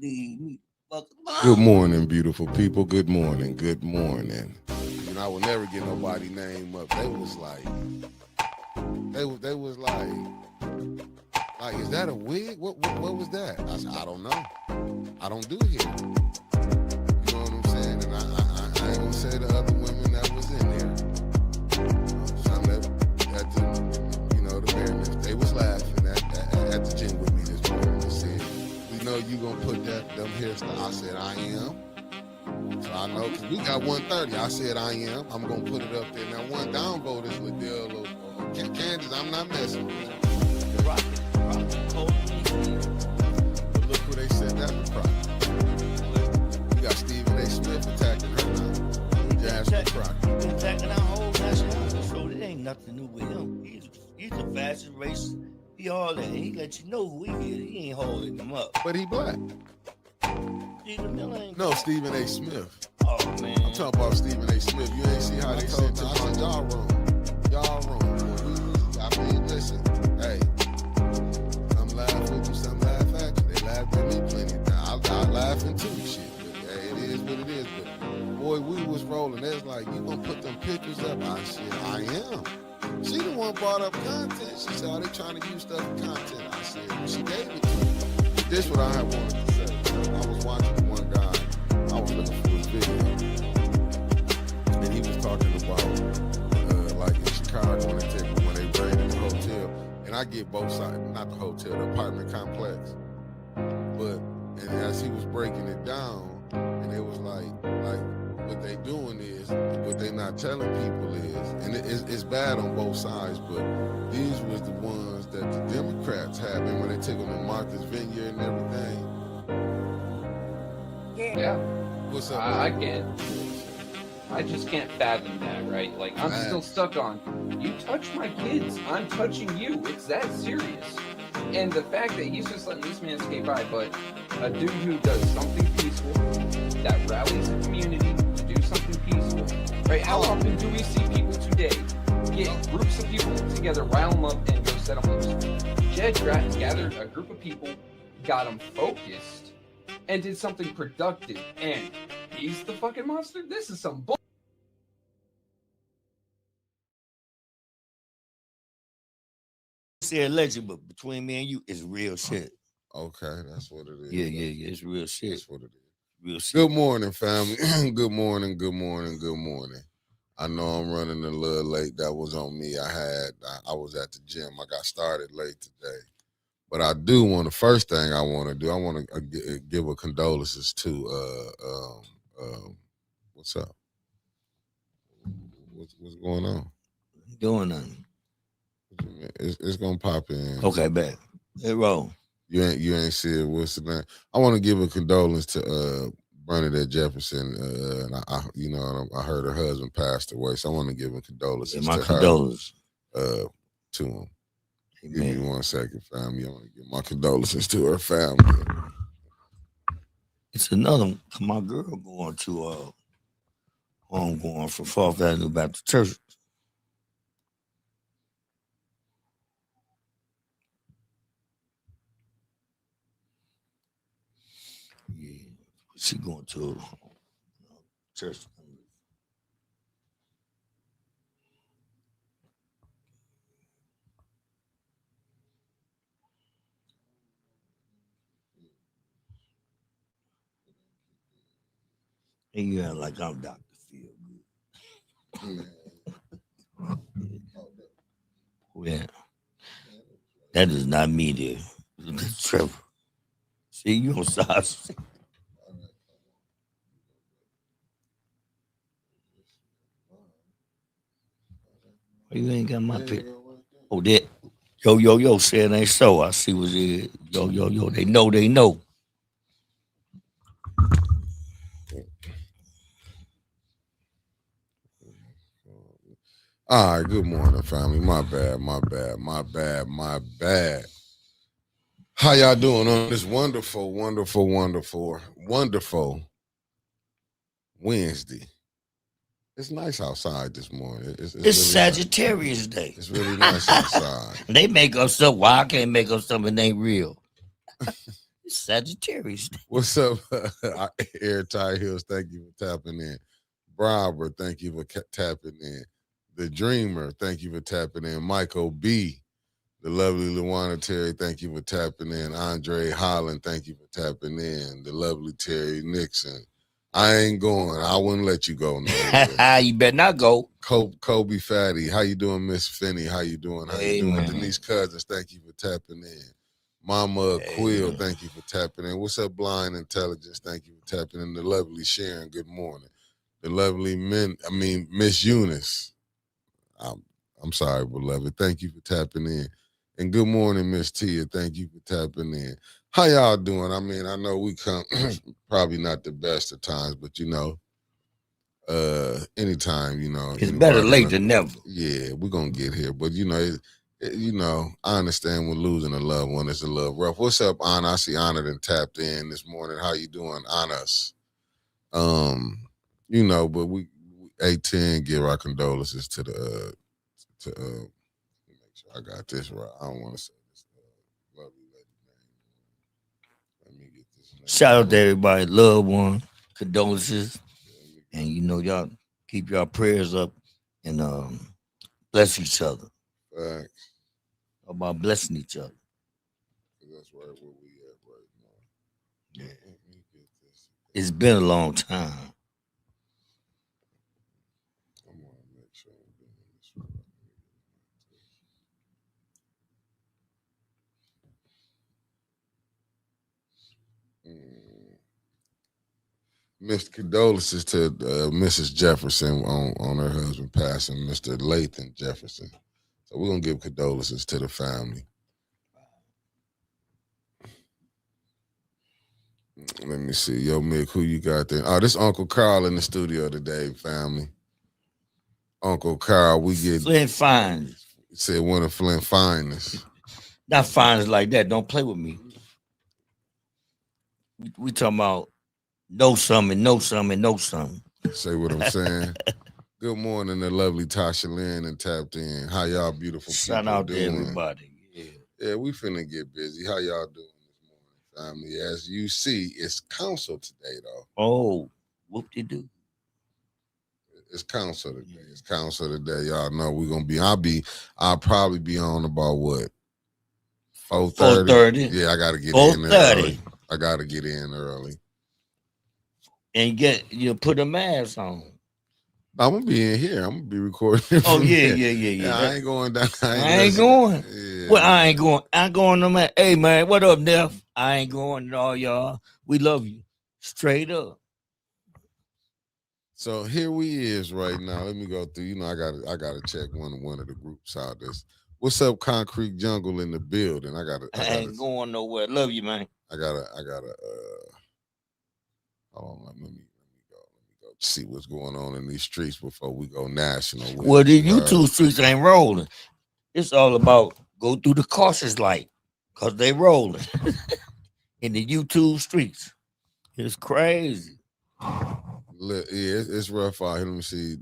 Leave me fuck Good alone. morning, beautiful people. Good morning. Good morning. You know, I will never get nobody name up. They was like, they was like, is that a wig? What was that? I said, I don't know. I don't do hair. You know what I'm saying? And I ain't gonna say the other women that was in there. Some that at the, you know, the fairness, they was laughing at the gym with me this morning and said, we know you gonna put them hairstyle. I said, I am. So I know, because we got 130. I said, I am. I'm going to put it up there. Now, one downvote is Liddell or Kansas. I'm not messing with it. Rock, cold. But look who they said that was Crockett. We got Stephen A. Smith attacking her now. Jasmine Crockett. Been attacking our whole nationality, so it ain't nothing new with him. He's a fascist racist. He all that. He let you know who he is. He ain't holding them up. But he black. Stephen Miller ain't. No, Stephen A. Smith. Oh, man. I'm talking about Stephen A. Smith. You ain't see how they said to us. Y'all wrong. Y'all wrong. I mean, listen. Hey, some laugh with you, some laugh at you. They laughed at me plenty of times. I laughing too, shit. But, hey, it is what it is. But boy, we was rolling. They was like, you gonna put them pictures up? I said, I am. She the one brought up content. She said, are they trying to use stuff for content? I said, well, she gave it to me. This what I had wanted to say. I was watching one guy. I was looking for his video, and he was talking about like in Chicago when they raided the hotel. And I get both sides, not the hotel, the apartment complex. But and as he was breaking it down, and it was like what they doing is, what they not telling people is, and it's bad on both sides, but these was the ones that the Democrats had. And when they took them to Martha's Vineyard and everything. Yeah. What's up? I can't. I just can't fathom that, right? Like, I'm still stuck on, you touch my kids, I'm touching you. It's that serious. And the fact that he's just letting this man skate by, but a dude who does something peaceful, that rallies the community to do something peaceful, right? How often do we see people today get groups of people together, rile them up, and go set them loose? Jed gathered a group of people, got them focused, and did something productive, and he's the fucking monster? This is some bull. Say alleged, but between me and you, it's real shit. Okay, that's what it is. Yeah, it's real shit. That's what it is. Real shit. Good morning, family. Good morning. I know I'm running a little late. That was on me. I was at the gym. I got started late today. But I do want the first thing I want to do. I want to give a condolences to what's up? What's going on? Doing nothing. It's gonna pop in. Okay, bet. Hey, roll. You ain't see it. What's the name? I want to give a condolence to Bernadette Jefferson. And I heard her husband passed away, so I want to give a condolences my to condolences. her. To him. Amen. Give me 1 second, family. I want to give my condolences to her family. It's another one. My girl going to home going from 4th Avenue Baptist Church. Yeah, she going to church. And you act like I'm Dr. Feel Good. Yeah. That is not me there. That's Trevor. See, you on side. You ain't got my pic. Oh, that. Yo, say it ain't so. I see what it is. Yo. They know. All right, good morning, family. My bad. How y'all doing on this wonderful Wednesday? It's nice outside this morning. It's really Sagittarius Day. It's really nice outside. They make up stuff. Why I can't make up something that ain't real? It's Sagittarius. What's up, Air Tie Hills? Thank you for tapping in. Barbara, thank you for tapping in. The Dreamer, thank you for tapping in. Michael B, the lovely Luana Terry, thank you for tapping in. Andre Holland, thank you for tapping in. The lovely Terry Nixon. I ain't going. I wouldn't let you go nowhere. You better not go. Kobe Fatty, how you doing, Miss Finney? How you doing? How you doing? Amen. Denise Cousins, thank you for tapping in. Mama Quill, thank you for tapping in. What's up, Blind Intelligence? Thank you for tapping in. The lovely Sharon, good morning. The lovely Miss Eunice. I'm sorry, beloved. Thank you for tapping in. And good morning, Miss Tia. Thank you for tapping in. How y'all doing? I mean, I know we come probably not the best of times, but anytime, It's better late than never. Yeah, we're gonna get here. But I understand when losing a loved one is a little rough. What's up, Anna? I see Anna done tapped in this morning. How you doing, Anna's? But we 810 give our condolences to the let me make sure I got this right. I don't want to say this lovely lady name. Let me get this name. Shout out to everybody, loved one, condolences, and y'all keep y'all prayers up and bless each other. Facts. About blessing each other. That's right where we at right now. Yeah. Let me get this. It's been a long time. I want to make sure I'm doing this right. Mr. Condolences to Mrs. Jefferson on her husband passing, Mr. Lathan Jefferson. So we're going to give condolences to the family. Let me see. Yo, Mick, who you got there? Oh, this Uncle Carl in the studio today, family. Uncle Carl, we get... Flint Fines. Said one of Flint Finest. Not Fines like that. Don't play with me. We talking about know something. Say what I'm saying. Good morning, the lovely Tasha Lynn and tapped in. How y'all beautiful people Shout out doing? to everybody. Yeah, we finna get busy. How y'all doing this morning, family? As you see, it's council today, though. Oh, whoop-de-doo. It's council today. It's council today. Y'all know we're gonna be. I'll probably be on about what? 4:30. Yeah, I gotta get in early. I gotta get in early. And put a mask on. I'm gonna be in here. I'm gonna be recording. Oh yeah. I ain't going down. I ain't going. Yeah. Well, I ain't going. I'm going no man. Hey man, what up, Neff? I ain't going at all, y'all. We love you. Straight up. So here we is right now. Let me go through. I gotta check one of the groups out. This. What's up, Concrete Jungle in the building? I ain't going nowhere. Love you, man. I gotta hold on, let me go see what's going on in these streets before we go national. Well, the YouTube streets ain't rolling. It's all about go through the cautious light because they rolling in the YouTube streets. It's crazy. Yeah, it's rough out here. Let me see.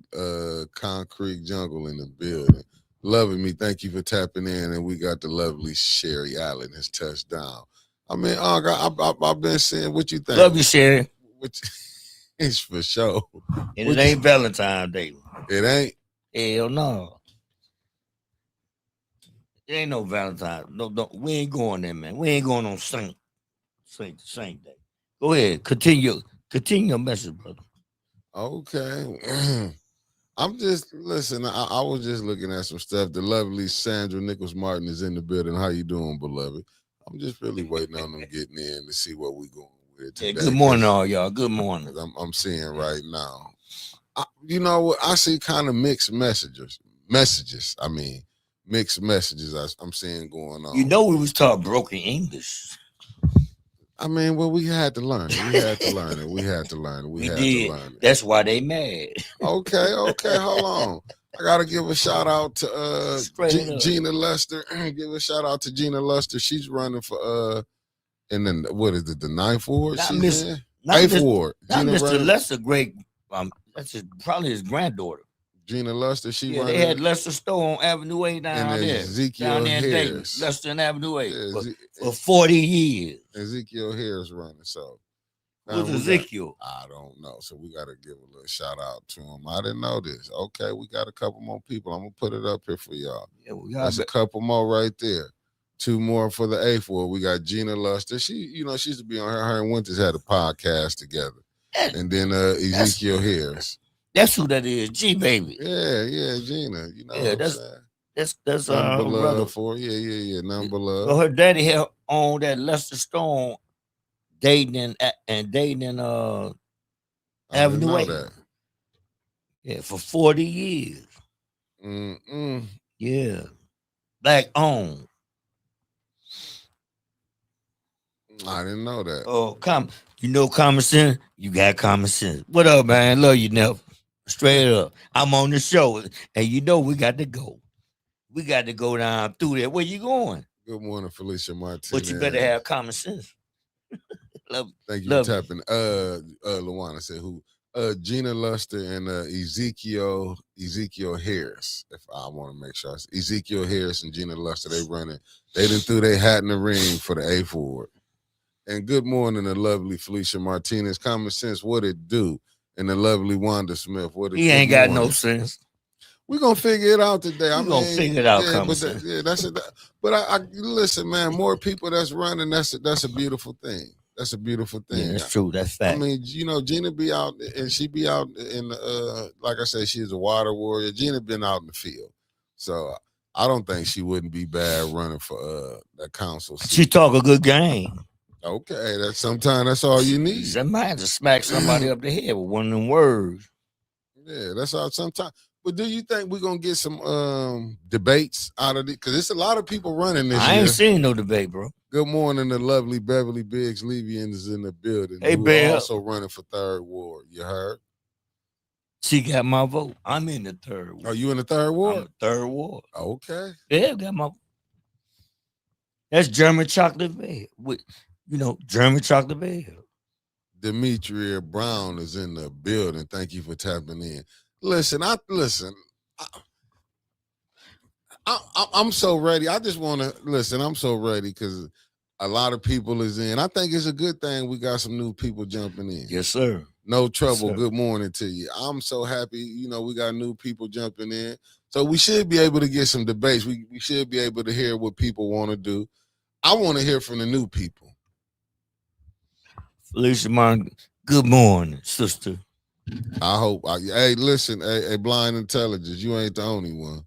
Concrete Jungle in the building. Loving me. Thank you for tapping in. And we got the lovely Sherry Allen has touched down. I mean, I've been saying what you think. Love you, Sherry. It's for sure. And it ain't Valentine's Day. It ain't? Hell no. It ain't no Valentine's. No, we ain't going there, man. We ain't going on Saint Day. Go ahead. Continue your message, brother. Okay. I'm just listen. I was just looking at some stuff. The lovely Sandra Nichols Martin is in the building. How you doing, beloved? I'm just really waiting on them getting in to see what we going with today. Yeah, good morning, all y'all. Good morning. I'm seeing right now. You know what? I see kind of mixed messages. I mean, mixed messages. I'm seeing going on. We was taught broken English. I mean, well, we had to learn it. We had to learn it. We had to learn it. That's why they mad. Okay. Hold on. I gotta give a shout out to Gina Lester. Give a shout out to Gina Lester. She's running for and then what is it? The 9th ward? She's in 8th ward. Not Mr. Lester, great. That's probably his granddaughter. Gina Luster, she Yeah, running they had it, Lester Store on Avenue A and down there, down Ezekiel there in Dayton, Harris. Lester and Avenue A Yeah, for 40 years. Ezekiel Harris running. So Who's we got. Ezekiel? I don't know. So we got to give a little shout out to him. I didn't know this. Okay, we got a couple more people. I'm gonna put it up here for y'all. Yeah, we That's a couple more right there. Two more for the eighth ward. We got Gina Luster. She used to be on her and Winters had a podcast together. And then Ezekiel Harris. That's who that is, G baby. Yeah, Gina. You know Yeah, what I'm saying? that's Number her love brother. for yeah. Number love. So her daddy had on that Lester Stone dating Avenue A. That. Yeah, for 40 years. Yeah. Black owned. I didn't know that. Oh, common sense. You got common sense. What up, man? Love you, Neff. Straight up. I'm on the show, and we got to go. We got to go down through there. Where you going? Good morning, Felicia Martinez. But you better have common sense. Thank you for tapping. Luana said who? Gina Luster and Ezekiel Harris. If I want to make sure, Ezekiel Harris and Gina Luster, they running. They done threw their hat in the ring for the eighth ward. And good morning, the lovely Felicia Martinez. Common sense, what it do? And the lovely Wanda Smith, what it? He ain't got no sense. We're gonna figure it out today. We're gonna figure it out. Yeah, that's it. But I listen, man. More people that's running. That's a beautiful thing. That's a beautiful thing. Yeah, that's true. That's fact. I mean, Gina be out and she be out in like I said, she's a water warrior. Gina been out in the field, so I don't think she wouldn't be bad running for that council seat. She talk a good game. Okay, sometimes that's all you need. Somebody to smack somebody up the head with one of them words. Yeah, that's all. Sometimes. But do you think we're gonna get some debates out of it? Because it's a lot of people running this year. I ain't seen no debate, bro. Good morning, the lovely Beverly Biggs Levian is in the building. Hey, Bev. Also running for third ward. You heard? She got my vote. I'm in the third ward. Are you in the third ward? I'm the third ward. Okay. Yeah, got my. That's German chocolate bear. German chocolate bear. Demetria Brown is in the building. Thank you for tapping in. Listen. I'm so ready. I just want to listen. I'm so ready because a lot of people is in. I think it's a good thing we got some new people jumping in. Yes, sir. No trouble. Yes, good morning to you. I'm so happy. We got new people jumping in. So we should be able to get some debates. We should be able to hear what people want to do. I want to hear from the new people. Felicia Martin, good morning, sister. I hope. Hey, listen, hey, Blind Intelligence, you ain't the only one.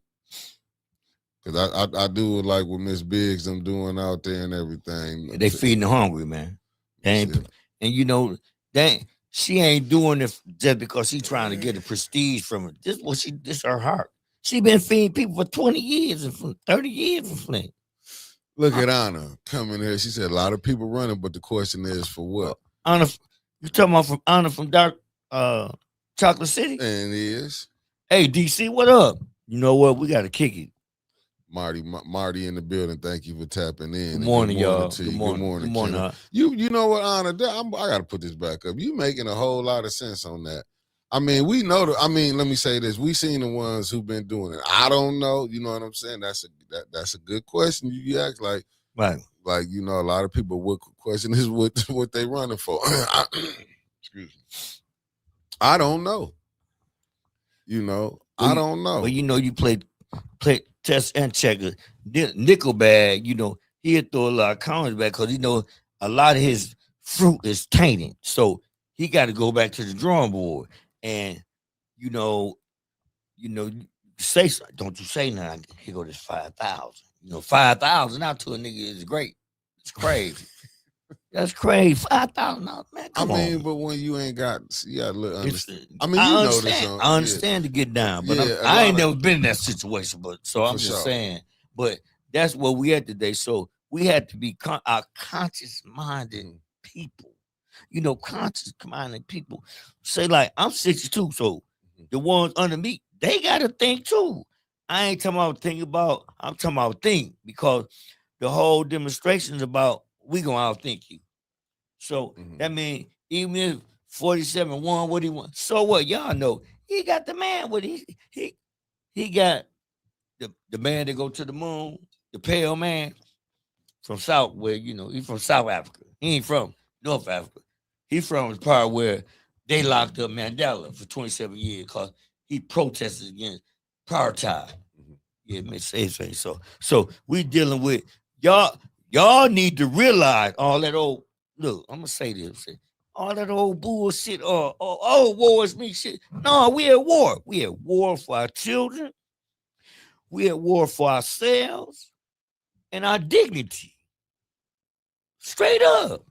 Because I do it like what Miss Biggs I'm doing out there and everything. They feeding the hungry, man. She ain't doing it just because she's trying to get a prestige from it. This her heart. She been feeding people for 20 years and 30 years in Flint. Look at Anna coming here. She said a lot of people running, but the question is for what? Anna, you talking about from Anna from Dark Chocolate City? And it is. Hey, DC, what up? You know what? We got to kick it. Marty in the building. Thank you for tapping in. Good morning, y'all. Good morning. Good morning. You know what, Anna? I got to put this back up. You making a whole lot of sense on that. I mean, we know. Let me say this. We seen the ones who've been doing it. I don't know. You know what I'm saying? That's a good question. You ask like, right? Like a lot of people. What question is what they running for? Excuse me. I don't know. I don't know. Well, you play test and checker. Nickel bag. He'll throw a lot of counters back because a lot of his fruit is tainted. So he got to go back to the drawing board. And say something. Don't you say nothing. Here go this 5,000. 5,000 out to a nigga is great. It's crazy. That's crazy. $5,000, man. Come on. But when you ain't got, you got a little understand. I understand to get down, but I ain't never been in that situation. But so I'm just saying. But that's where we at today. So we had to be our conscious-minded people. Conscious-minded people say like I'm 62, so the ones under me they gotta think too. I ain't talking about think about. I'm talking about think because the whole demonstration is about we gonna outthink you. So that means even if 47 won what he won, so what? Y'all know He got the man with he got the man that go to the moon, the pale man from South, where he's from South Africa. He ain't from North Africa. He from the part where they locked up Mandela for 27 years because he protested against apartheid. Yeah, Miss say so. So we dealing with y'all. Y'all need to realize all that old. Look, I'm gonna say this. All that old bullshit or war is me shit. No, we at war. We at war for our children. We at war for ourselves and our dignity. Straight up.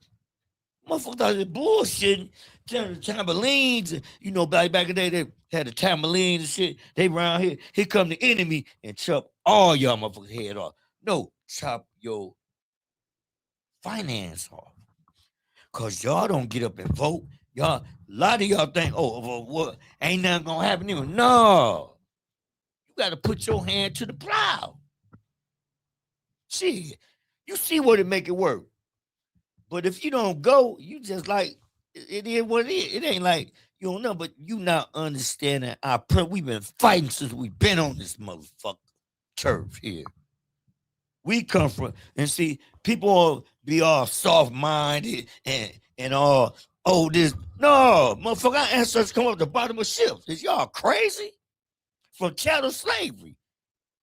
Motherfuckers out there bullshitting, telling the tambourines, back in the day they had the tambourines and shit. They around here. Here come the enemy and chop all y'all motherfuckers head off. No, chop your finance off. Cause y'all don't get up and vote. Y'all, a lot of y'all think, what ain't nothing gonna happen anyway. No. You gotta put your hand to the plow. Shit. You see what it make it work. But if you don't go, you just like it is what it is. It ain't like you don't know, but you not understanding we've been fighting since we've been on this motherfucker turf here. We come from and see people all be all soft-minded and all this. No, motherfucker, our ancestors come up the bottom of ships. Is y'all crazy? From chattel slavery.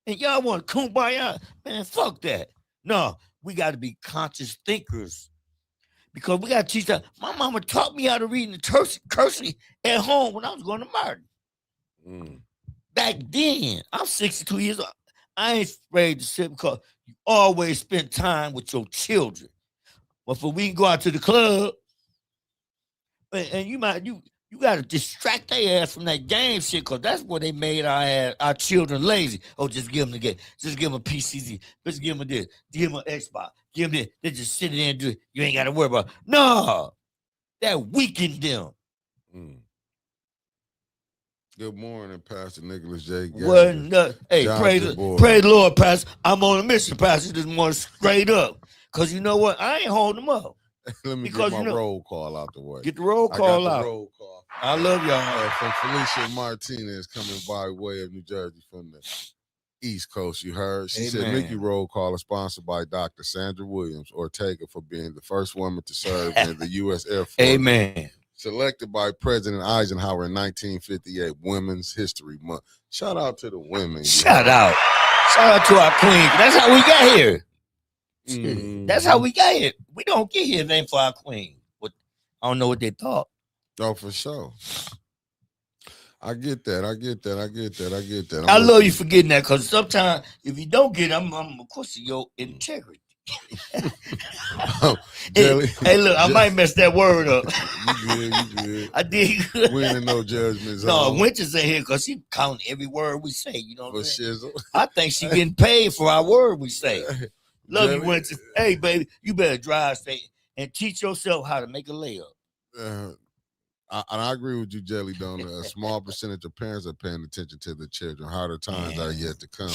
And y'all want kumbaya? Man, fuck that. No, we got to be conscious thinkers. Because we got to teach that. My mama taught me how to read the cursive at home when I was going to Martin. Back then, I'm 62 years old. I ain't afraid to sit because you always spend time with your children. But for we can go out to the club, and you got to distract their ass from that game shit because that's what they made our children lazy. Oh, just give them the game. Just give them a PCZ. Just give them this. Give them an Xbox. Give them this. They just sit there and do it. You ain't got to worry about it. No. That weakened them. Good morning, Pastor Nicholas J. Hey, praise the Lord, Pastor. I'm on a mission, Pastor, this morning, straight up. Because you know what? I ain't holding them up. Let me get my roll call out the way. Get the roll call out. Roll call. I love y'all. From Felicia Martinez coming by way of New Jersey from the East Coast, you heard. She said, Mickey roll call is sponsored by Dr. Sandra Williams Ortega for being the first woman to serve in the U.S. Air Force. Amen. Selected by President Eisenhower in 1958, Women's History Month. Shout out to the women. Shout out to our queen. That's how we got here. That's how we got here. We don't get here if it ain't for our queen. But I don't know what they thought. Oh, for sure. I get that. I love you for getting that because sometimes if you don't get it, I'm of course your integrity. Hey, look, I might mess that word up. You good. I did good. We ain't in no judgment zone. No, Winter's in here because she counting every word we say. You know what I'm saying? Shizzle. I think she getting paid for our word we say. Love you, Winter. Hey, baby, you better drive straight and teach yourself how to make a layup. I agree with you, Jelly Donut. A small percentage of parents are paying attention to the children. Harder times are yet to come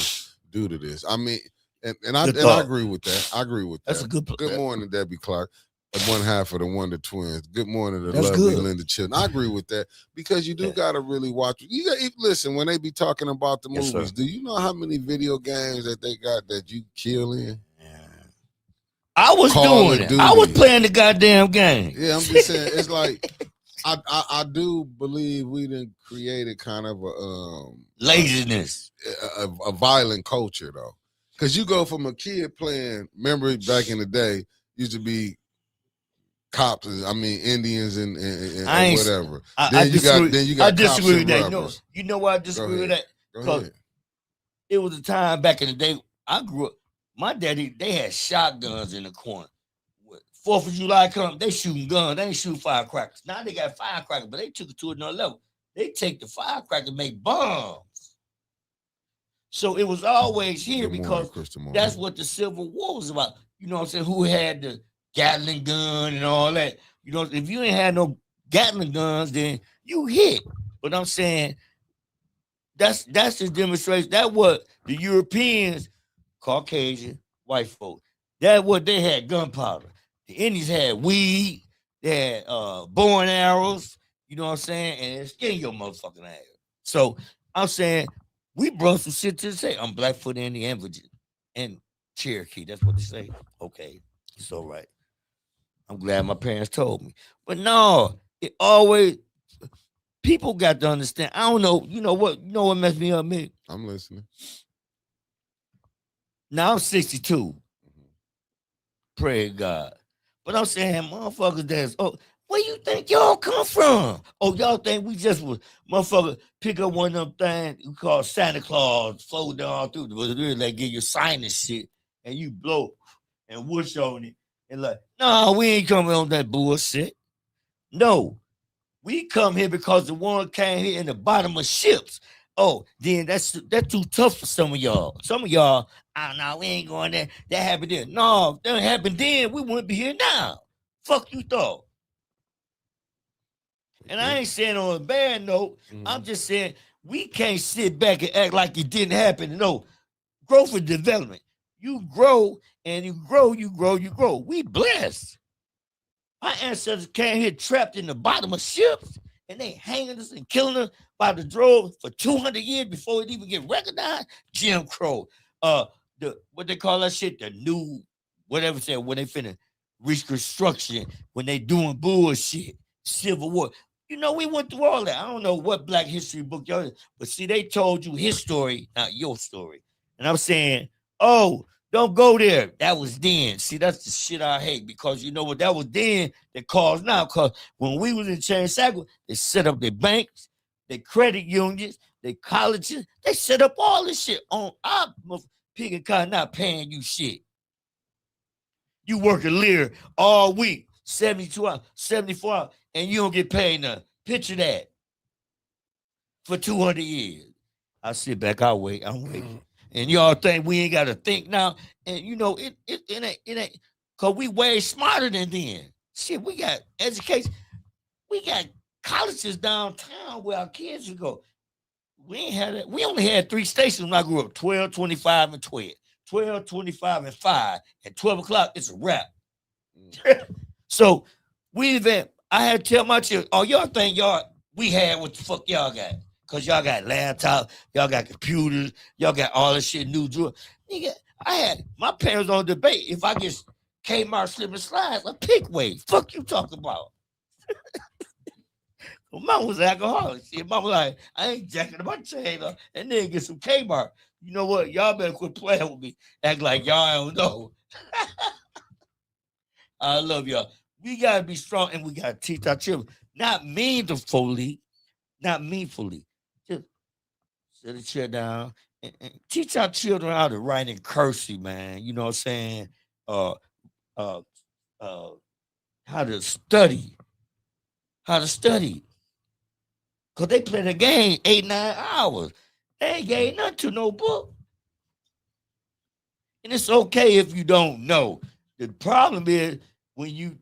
due to this. I mean, and I agree with that. That's a good point. Good morning, Debbie Clark. One half of the Wonder Twins. Good morning to lovely Linda Chilton. I agree with that because you do got to really watch. You got listen when they be talking about the movies. Sir. Do you know how many video games that they got that you kill in? I was doing it. I was playing the goddamn game. Yeah, I'm just saying. It's like I do believe we done created kind of a laziness, a violent culture though. Because you go from a kid playing. Remember back in the day, used to be cops. I mean Indians and whatever. I disagree with that. No, you know why I disagree with that? Because it was a time back in the day. I grew up. My daddy, they had shotguns in the corner. 4th of July come, they shooting guns. They ain't shooting firecrackers. Now they got firecrackers, but they took it to another level. They take the firecracker and make bombs. So it was always here because that's what the Civil War was about. You know what I'm saying? Who had the Gatling gun and all that. You know, if you ain't had no Gatling guns, then you hit. But I'm saying that's the demonstration. That's what the Europeans, Caucasian, white folk, that's what they had, gunpowder. The Indians had weed, they had bow and arrows, you know what I'm saying? And it's skin your motherfucking ass. So I'm saying we brought some shit to say. I'm Blackfoot Indian and Cherokee. That's what they say. Okay, it's all right. I'm glad my parents told me. But no, it always people got to understand. I don't know. You know what? You know what messed me up, man? I'm listening. Now I'm 62. Pray God. But I'm saying, motherfuckers, where you think y'all come from? Oh, y'all think we just was motherfucker pick up one of them things we call Santa Claus, flow down through the really they give you sinus shit and you blow and whoosh on it and like, no, we ain't coming on that bullshit. No, we come here because the one came here in the bottom of ships. Oh, then that's too tough for some of y'all. Some of y'all, oh no, we ain't going there. That happened then. No, if that happened then, we wouldn't be here now. Fuck you thought. And I ain't saying on a bad note. I'm just saying we can't sit back and act like it didn't happen. No, growth and development. You grow and you grow, you grow, you grow. We blessed. Our ancestors came here trapped in the bottom of ships and they hanging us and killing us by the drove for 200 years before it even get recognized. Jim Crow. What they call that shit? The new, whatever said, when they finna reconstruction, when they doing bullshit, Civil War. You know, we went through all that. I don't know what Black history book y'all, but see, they told you his story, not your story. And I'm saying, oh, don't go there. That was then. See, that's the shit I hate because you know what? That was then that caused now. Because when we was in Chain Cycle, they set up their banks, their credit unions, their colleges. They set up all this shit on our pig and cotton, not paying you shit. You work a Lear all week, 72 hours, 74 hours, and you don't get paid nothing. Picture that. For 200 years. I sit back, I wait, I'm waiting. And y'all think we ain't got to think now. And you know, it ain't, because we way smarter than then. Shit, we got education. We got colleges downtown where our kids should go. We ain't had it. We only had 3 stations when I grew up, 12, 25, and 12. 12, 25, and 5. At 12 o'clock, it's a wrap. So we even, I had to tell my children, oh, y'all think we had what the fuck y'all got. Because y'all got laptops, y'all got computers, y'all got all this shit, new jewelry. Nigga, my parents on debate. If I get Kmart slip and slides, a pick weight. Fuck you talking about. Well, mom was an alcoholic. See, mom was like, I ain't jacking my chain up and then get some Kmart. You know what? Y'all better quit playing with me. Act like y'all don't know. I love y'all. We got to be strong and we got to teach our children. Not meanfully. Just sit a chair down and teach our children how to write in cursive, man. You know what I'm saying? How to study. Because they play the game 8, 9 hours. They ain't gave nothing to no book. And it's okay if you don't know. The problem is when you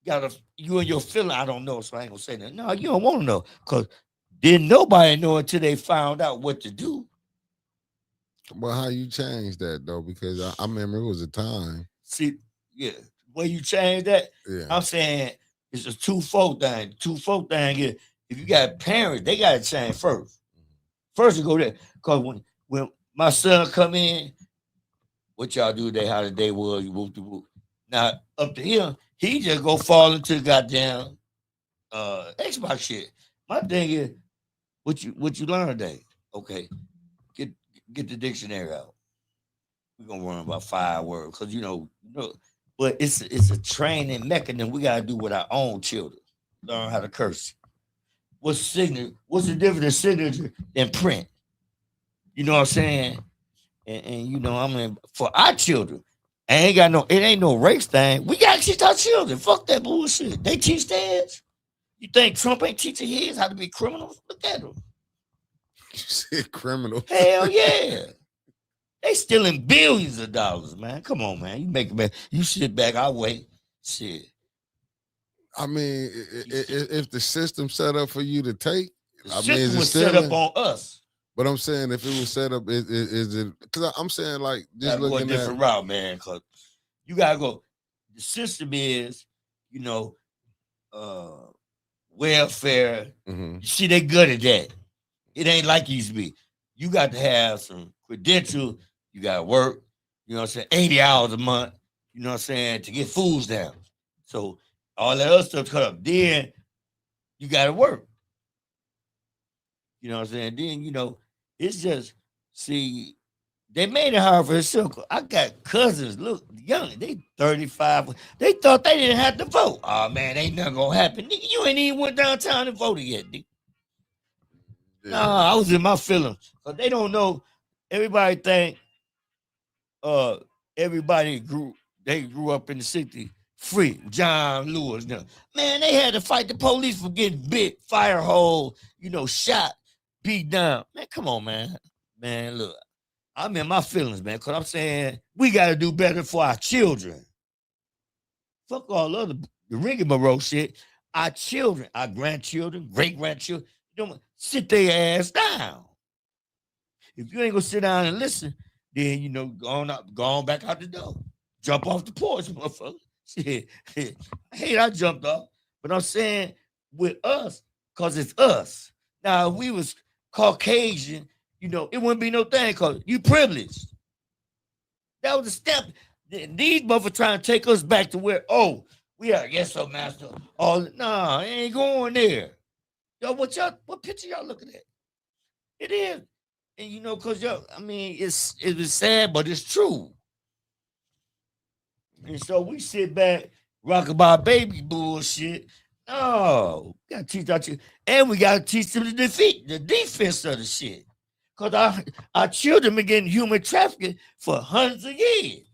and your feeling, I don't know, so I ain't gonna say that. No, you don't want to know. Because didn't nobody know until they found out what to do. Well, how you change that though? Because I remember it was a time. See, yeah, when you change that, yeah. I'm saying it's a twofold thing. Twofold thing is if you got parents, they gotta change first. First you go there. Because when my son come in, what y'all do today, how the day was, you whoop the whoop. Now up to him, he just go fall into the goddamn Xbox shit. My thing is, what you learn today? Okay, get the dictionary out. We're gonna run about 5 words because you know, but it's a training mechanism we gotta do with our own children. Learn how to curse. What's the difference in signature and print? You know what I'm saying? And you know, I mean, for our children, it ain't no race thing. We gotta teach our children. Fuck that bullshit. They teach theirs. You think Trump ain't teaching his how to be criminals? Look at them. You said criminals. Hell yeah. They stealing billions of dollars, man. Come on, man. You make it, man. You sit back, I wait. Shit. I mean, if the system set up for you to take, the system was set up on us. But I'm saying if it was set up, is it? Because I'm saying like just looking go a different route, man. Because you gotta go. The system is, you know, welfare. Mm-hmm. See, they good at that. It ain't like it used to be. You got to have some credential. You got to work, you know what I'm saying, 80 hours a month, you know what I'm saying, to get food stamps. So all that other stuff cut up. Then you got to work. You know what I'm saying? Then, it's just, see, they made it hard for herself. I got cousins, look, young, they 35. They thought they didn't have to vote. Oh, man, ain't nothing going to happen. Nigga, you ain't even went downtown and voted yet, nigga. Yeah. Nah, I was in my feelings. Because they don't know. Everybody think everybody grew up in the 60s free. John Lewis. Now. Man, they had to fight the police for getting bit, fire hole, shot, beat down. Man, come on, man. Man, look. I'm in my feelings, man, because I'm saying we got to do better for our children. Fuck all other the rigmarole shit. Our children, our grandchildren, great-grandchildren, sit their ass down. If you ain't gonna sit down and listen, then go on back out the door. Jump off the porch, motherfucker. Shit. I hate I jumped off, but I'm saying with us, because it's us. Now, if we was Caucasian, it wouldn't be no thing because you privileged. That was a step. These motherfuckers trying to take us back to where, we are, yes, sir, master. Nah, it ain't going there. Yo, what picture y'all looking at? It is. And because it was sad, but it's true. And so we sit back, rock about baby bullshit. No, we gotta teach our children. And we gotta teach them the defense of the shit. Because our children been getting human trafficking for hundreds of years.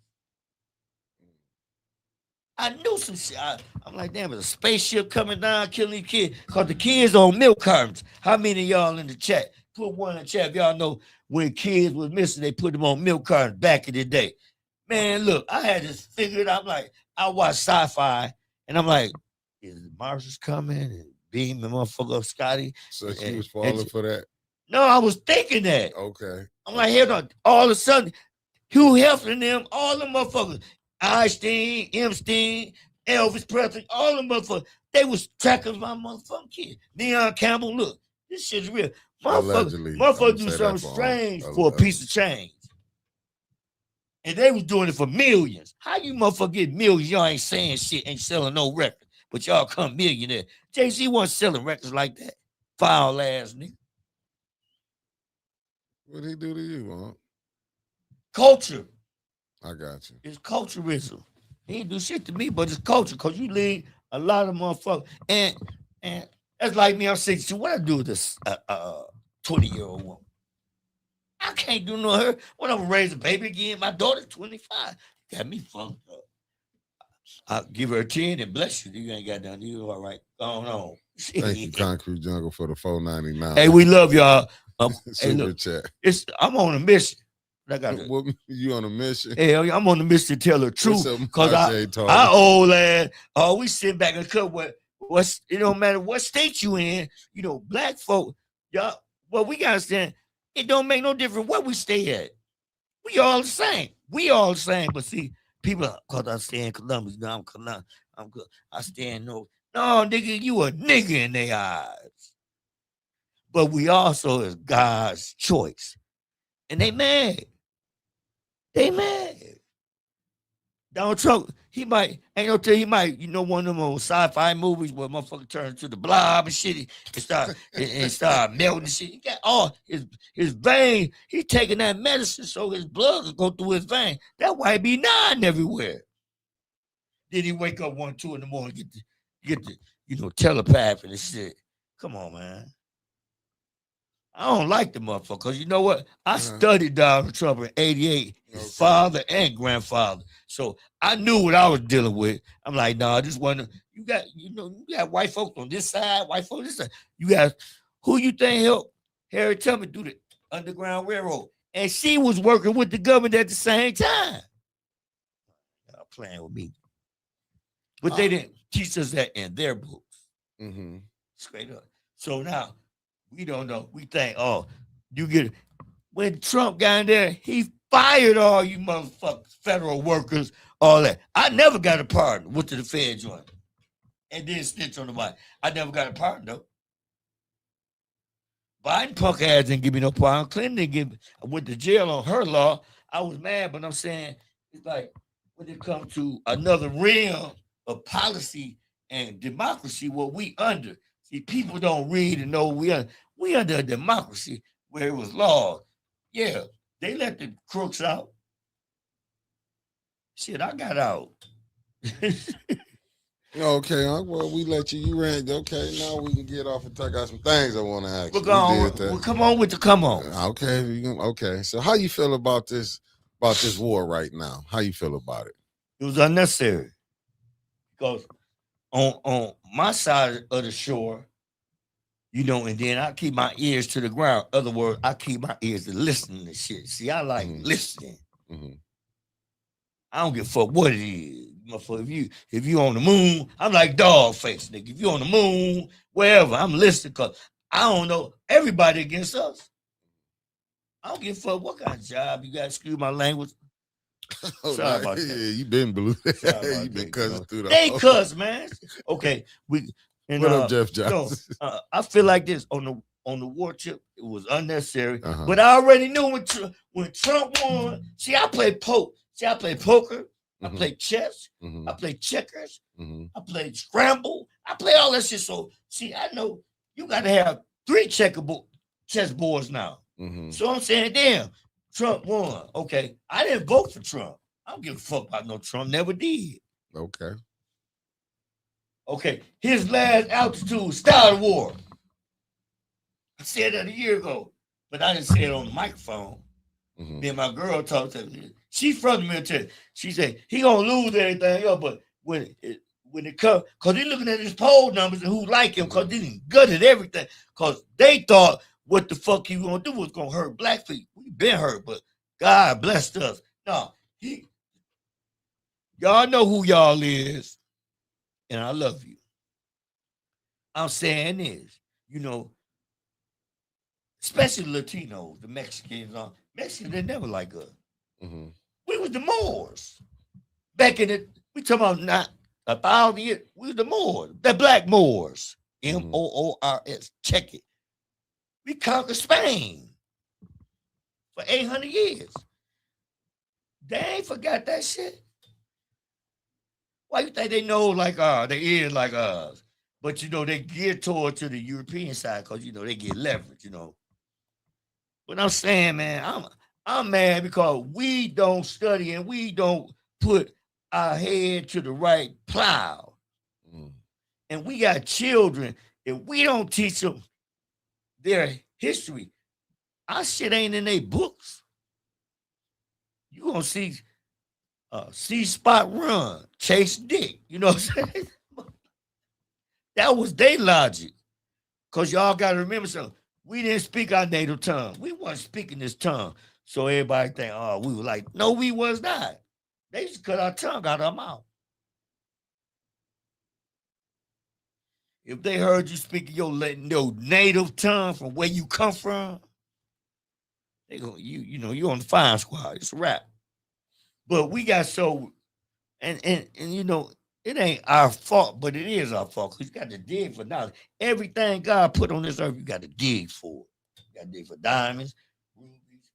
I knew some shit. I'm like, damn, there's a spaceship coming down, killing these kids. Because the kids on milk cartons. How many of y'all in the chat? Put one in the chat if y'all know when kids was missing, they put them on milk cartons back in the day. Man, look, I had this figured out. I'm like, I watch sci-fi, and I'm like, is the Martians coming and beam the motherfucker up, Scotty? So she was falling for that? No, I was thinking that. Okay. I'm like, hell no. All of a sudden, Hugh Hefner and them, all them motherfuckers, Einstein, Epstein, Elvis Presley, all them motherfuckers, they was tracking my motherfucking kids. Neon Campbell, look, this shit's real. Motherfuckers do something strange for a piece of change. And they was doing it for millions. How you motherfuckers get millions? Y'all ain't saying shit, ain't selling no record, but y'all come millionaire. Jay-Z wasn't selling records like that. Foul ass nigga. What'd he do to you, huh? Culture. I got you. It's culturism. He ain't do shit to me, but it's culture, because you lead a lot of motherfuckers. And that's like me, I'm 62. What I do with this 20-year-old woman? I can't do no her. When I'm gonna raise a baby again, my daughter's 25. Got me funked up. I'll give her a 10 and bless you. You ain't got nothing. You all right. Go on. Thank you, Concrete Jungle, for the $4.99. Hey, we love y'all. Super look, chat. I'm on a mission. You on a mission? Hey, I'm on a mission to tell the truth. Because I old ass, we sit back and cut what's it don't matter what state you in, black folk, y'all, we gotta understand, it don't make no difference where we stay at. We all the same. But see, people, because I stay in Columbus, I'm Columbus, I'm good. I stay in no, nigga, you a nigga in their eyes. But we also is God's choice. And they mad. Donald Trump, he might, one of them old sci-fi movies where motherfucker turns into the blob and shit and start melting and shit. He got all his vein, he taking that medicine so his blood will go through his vein. That's why he be dying everywhere. Then he wake up 1, 2 in the morning, get the telepath and shit. Come on, man. I don't like the motherfucker, because you know what? I studied Donald Trump in 88, his father and grandfather. So I knew what I was dealing with. I'm like, nah, this one, you got white folks on this side, white folks on this side. You got, who you think helped Harriet Tubman do the Underground Railroad? And she was working with the government at the same time. Y'all playing with me. But they didn't teach us that in their books. Mm-hmm. Straight up. So now, we don't know. We think, you get it. When Trump got in there, he fired all you motherfuckers, federal workers, all that. I never got a pardon. Went to the Fed joint and then snitch on the body. I never got a pardon, though. Biden punk ass didn't give me no problem. Clinton didn't give me. I went to jail on her law. I was mad, but I'm saying it's like when it comes to another realm of policy and democracy, what we under. See, people don't read and know we under a democracy where it was law. Yeah, they let the crooks out. Shit, I got out. Okay, well, we let you ran. Okay, now we can get off and talk about some things I want to ask you. Well, come on with the come on. Okay. So how you feel about this war right now? How you feel about it? It was unnecessary. Because on my side of the shore, and then I keep my ears to the ground. In other words, I keep my ears to listening to shit. See, I like listening. Mm-hmm. I don't give a fuck what it is. If you on the moon, I'm like dog face, nigga. If you on the moon, wherever, I'm listening because I don't know everybody against us. I don't give a fuck what kind of job you got. Excuse my language. Sorry about that. Yeah, you been blue. You been cussing through the. They cuss, man. Okay, what up, Jeff Johnson? I feel like this on the war chip. It was unnecessary, but I already knew when Trump won. See, I play poker. I play chess. I play checkers. I play scramble. I play all that shit. So, see, I know you got to have 3 chess boards now. So I'm saying, damn, Trump won. Okay, I didn't vote for Trump. I don't give a fuck about no Trump. Never did. Okay, his last altitude started war. I said that a year ago, but I didn't say it on the microphone. Then my girl talked to me. She's from the military. She said he gonna lose everything else, but when it comes, cause they looking at his poll numbers and who like him, cause they done gutted everything, cause they thought what the fuck he gonna do was gonna hurt black people. We been hurt, but God blessed us. No, y'all know who y'all is, and I love you. I'm saying this, especially Latinos, the Mexicans. Mexicans, they never like us. We was the Moors. Back in it, we talking about not 1,000 years. We was the Moors, the black Moors. Moors. Check it. We conquered Spain for 800 years. They ain't forgot that shit. Why you think they know like they is like us? But they geared toward to the European side because they get leverage, But I'm saying, man, I'm mad because we don't study and we don't put our head to the right plow. And we got children. If we don't teach them their history, our shit ain't in their books. You gonna see Spot run, chase Dick. You know what I'm saying? That was their logic. Because y'all got to remember something. We didn't speak our native tongue. We weren't speaking this tongue. So everybody think, we were like, no, we was not. They used to cut our tongue out of our mouth. If they heard you speaking your native tongue from where you come from, they go, you on the fine squad. It's a wrap. But we got so, and it ain't our fault, but it is our fault because you got to dig for knowledge. Everything God put on this earth, you got to dig for it. You got to dig for diamonds, rubies,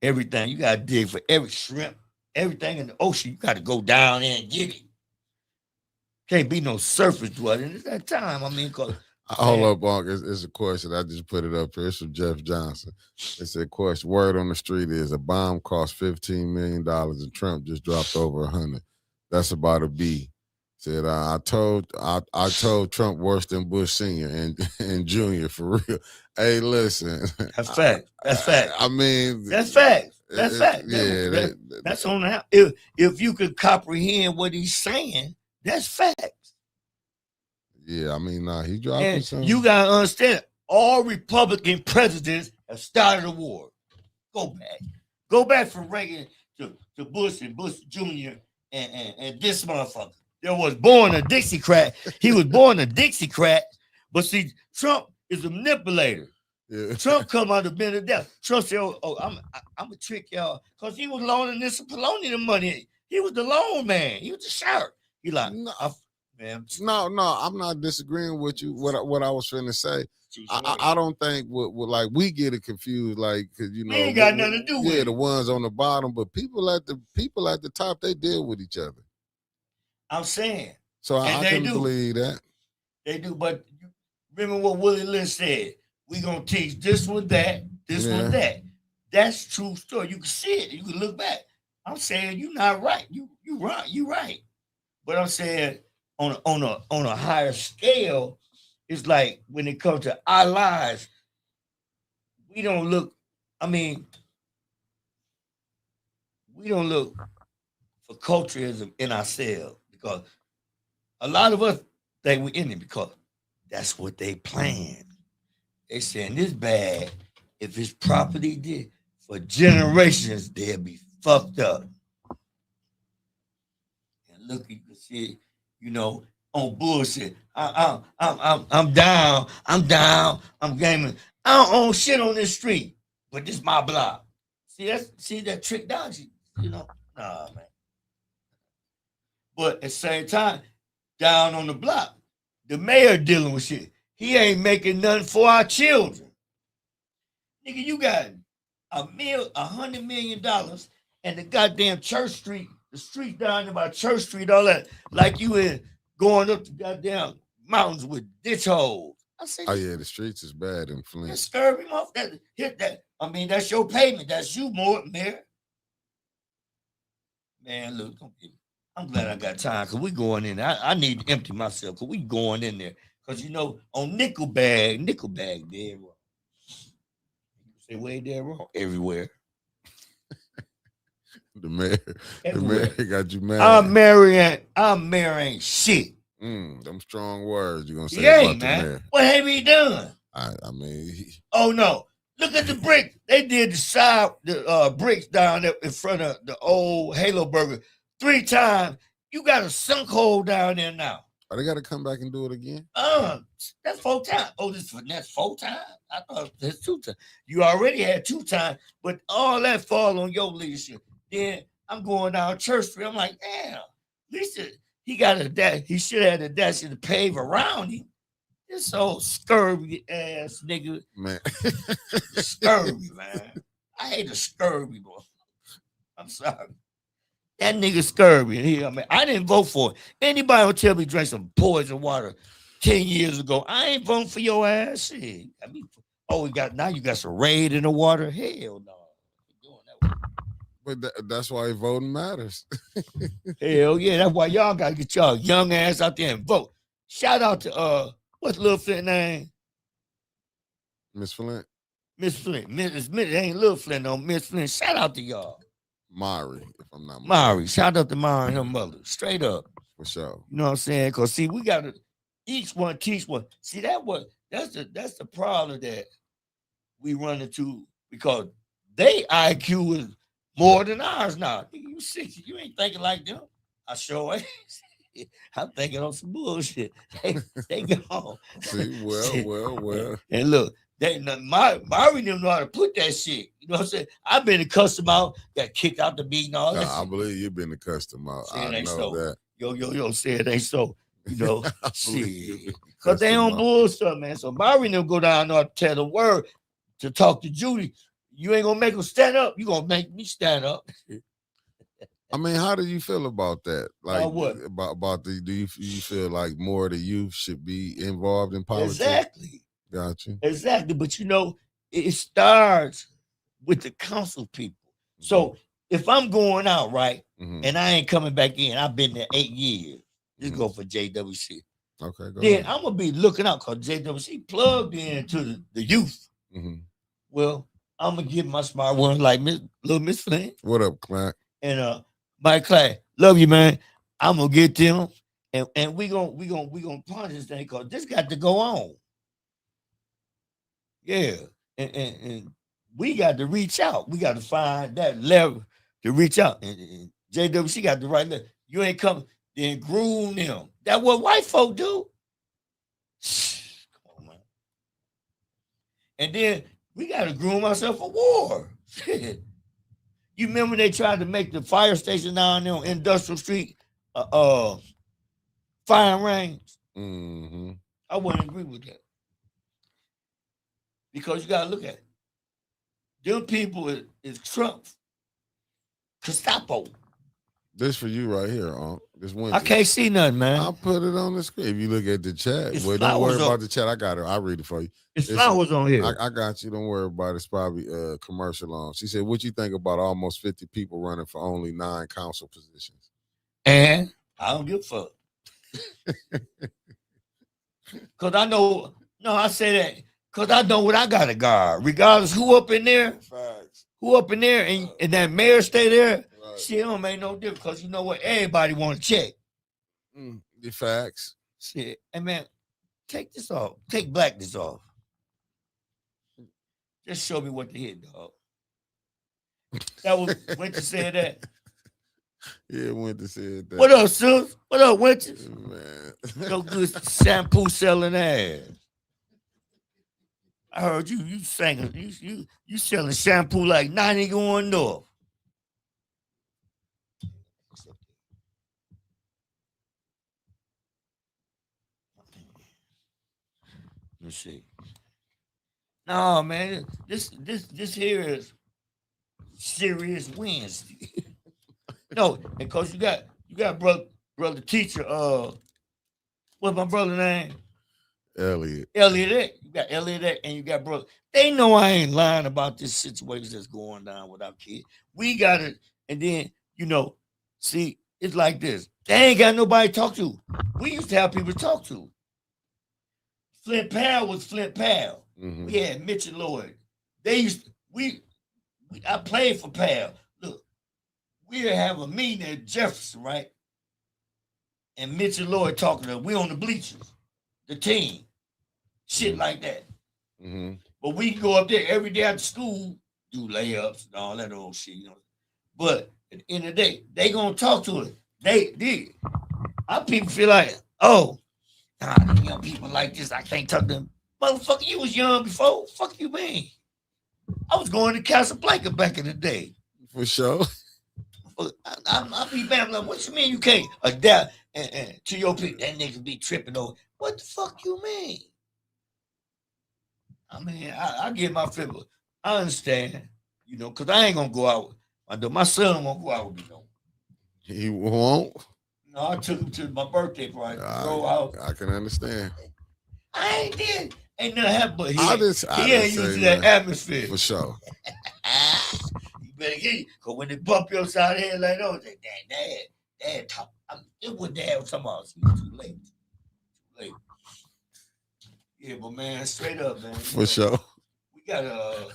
everything. You got to dig for every shrimp, everything in the ocean. You got to go down there and get it. Can't be no surface dwelling. It's that time. I mean, because hold up, Bonk. It's a question. I just put it up here. It's from Jeff Johnson. It's a question. Word on the street is a bomb cost $15 million and Trump just dropped over 100. That's about a B. Said I told Trump worse than Bush Sr. and Jr. for real. Hey, listen. That's fact. That's fact. I mean, that's fact. That's fact. Yeah, that's on the. If you could comprehend what he's saying, that's facts. Yeah, I mean, he dropping something. You gotta understand. All Republican presidents have started a war. Go back from Reagan to Bush and Bush Jr. and this motherfucker. There was born a Dixiecrat. He was born a Dixiecrat, but see, Trump is a manipulator. Yeah. Trump come out of being death. Trump said, I'm gonna trick y'all. Because he was loaning this Polonium the money. He was the loan man. He was the shark. He like, man. No, I'm not disagreeing with you. What I was finna say, I don't think what like we get it confused, like because we ain't got nothing to do with it. The ones on the bottom, but people at the top, they deal with each other. I'm saying, so I can believe that they do. But remember what Willie Lynch said: we gonna teach this one that, this one that. That's true story. You can see it. You can look back. I'm saying you're not right. You right. But I'm saying on a higher scale, it's like when it comes to our lives, we don't look. I mean, we don't look for culturism in ourselves because a lot of us think we're in it because that's what they plan. They saying this bad. If it's property did for generations, they'll be fucked up. And look, you can see, you know, on bullshit. I'm down. I'm gaming. I don't own shit on this street, but this my block. See that trick dodgy, you know? Nah, man. But at the same time, down on the block, the mayor dealing with shit. He ain't making nothing for our children. Nigga, you got $100 million and the goddamn Church Street, the street down there by Church Street, all that, like you in going up the goddamn mountains with ditch holes. I said, oh yeah, the streets is bad in Flint. Scurvy off that hit that. I mean, that's your payment. That's you, Mayor. Man, look, I'm glad I got time because we going in there. I need to empty myself because we going in there. Because you know, on Nickelbag dead wrong. You say way dead wrong everywhere. The mayor got you mad. I'm marrying shit. Them strong words you're gonna say about man. the mayor. What have he done? I mean, oh no. Look at the brick. They did the bricks down there in front of the old Halo Burger 3 times. You got a sunk hole down there now. Oh, they got to come back and do it again? That's 4 times. Oh, that's 4 times? I thought that's 2 times. You already had 2 times, but all that fall on your leadership. Then I'm going down Church Street. I'm like, damn, at least he got he should have had the dash to pave around him. This old scurvy ass nigga. Man. Scurvy, man. I hate a scurvy, boy. I'm sorry. That nigga scurvy. I mean, I didn't vote for it. Anybody will tell me drink some poison water 10 years ago. I ain't voting for your ass. Shit. I mean, you got some Raid in the water. Hell no. But that's why voting matters. Hell yeah. That's why y'all gotta get y'all young ass out there and vote. Shout out to what's Lil Flint name? Miss Flint. Miss Flint. It ain't Lil Flint no Miss Flint. Shout out to y'all. Mari, if I'm not mistaken. Mari. Shout out to Mari and her mother. Straight up. For sure. You know what I'm saying? Cause see, we gotta each one teach one. See, that's the problem that we run into because they IQ is more than ours now. You 60, you ain't thinking like them. I sure ain't. I'm thinking on some bullshit. They gone. See, well. And look, Mari didn't know how to put that shit. You know what I'm saying? I've been to custom out, got kicked out the meeting, all that. I believe you've been to custom out. I know that. Yo, say it ain't so. You know, shit. Because they on bullshit, man. So Mari didn't go down there to tell the word to talk to Judy. You ain't gonna make them stand up. You gonna make me stand up. I mean, how do you feel about that? Like, what? About do you feel like more of the youth should be involved in politics? Exactly. Gotcha. Exactly. But you know, it starts with the council people. Mm-hmm. So if I'm going out, right, and I ain't coming back in, I've been there 8 years. Just go for JWC. Okay, go then ahead. I'm gonna be looking out because JWC plugged into the youth. Well, I'm gonna give my smart ones like little Miss Flynn. What up, Clark? And Mike Clay, love you, man. I'm gonna get them, and we gonna punch this thing because this got to go on. Yeah, and we got to reach out. We got to find that level to reach out. And JWC got the right level. You ain't coming, then groom them. That's what white folk do. Come on, man. And then we got to groom ourselves for war. You remember they tried to make the fire station down there on Industrial Street firing range. Mm-hmm. I wouldn't agree with that. Because you gotta look at it. Them people is Trump Gestapo. This for you right here, this winter. I can't see nothing, man. I'll put it on the screen. If you look at the chat, It's well, don't worry flowers about on- the chat. I got it. I'll read it for you. It's flowers on here. I got you. Don't worry about it. It's probably a commercial on. She said, what you think about almost 50 people running for only 9 council positions? And I don't give a fuck. Because I know, no, I say that because I know what I got to guard. Regardless who up in there, Facts. who up in there, and that mayor stay there, Right. shit don't make no difference because you know what? Everybody want to check. The facts. Shit. Hey, man, take this off. Take blackness off. Just show me what to hit, dog. That was Winter said that. Yeah, Winter said that. What up, sis? What up, Winter? Man. No good shampoo selling ass. I heard you singing. You selling shampoo like 90 going north. Let's see. No, man, this here is serious Wednesday. No, because you got brother teacher. What's my brother's name? Elliot. You got Elliot and you got brother. They know I ain't lying about this situation that's going down with our kids. We got it, and then see, it's like this. They ain't got nobody to talk to. We used to have people to talk to. Flint Powell was Flint Powell. Mm-hmm. We had Mitch and Lloyd. They used to, I played for Powell. Look, we'd have a meeting at Jefferson, right? And Mitch and Lloyd talking to us. We on the bleachers, the team, shit like that. Mm-hmm. But we can go up there every day after school, do layups and all that old shit, But at the end of the day, they gonna talk to us. They did. Our people feel like, oh, them young people like this, I can't talk to them. Motherfucker, you was young before. Fuck you, man. I was going to Casablanca back in the day. For sure. I be back like, what you mean you can't adapt and to your people? That nigga be tripping over. What the fuck you mean? I mean, I get my flipper. I understand, because I ain't gonna go out. My son won't go out with me no. He won't. No, I took him to my birthday party. Go out. I can understand. I ain't did. Ain't nothing happened, but he ain't used to that atmosphere. For sure. You better get it. Because when they bump you upside the head like that, dad talk. It was dad was talking about. Too late. Yeah, but man, straight up, man. For sure. We got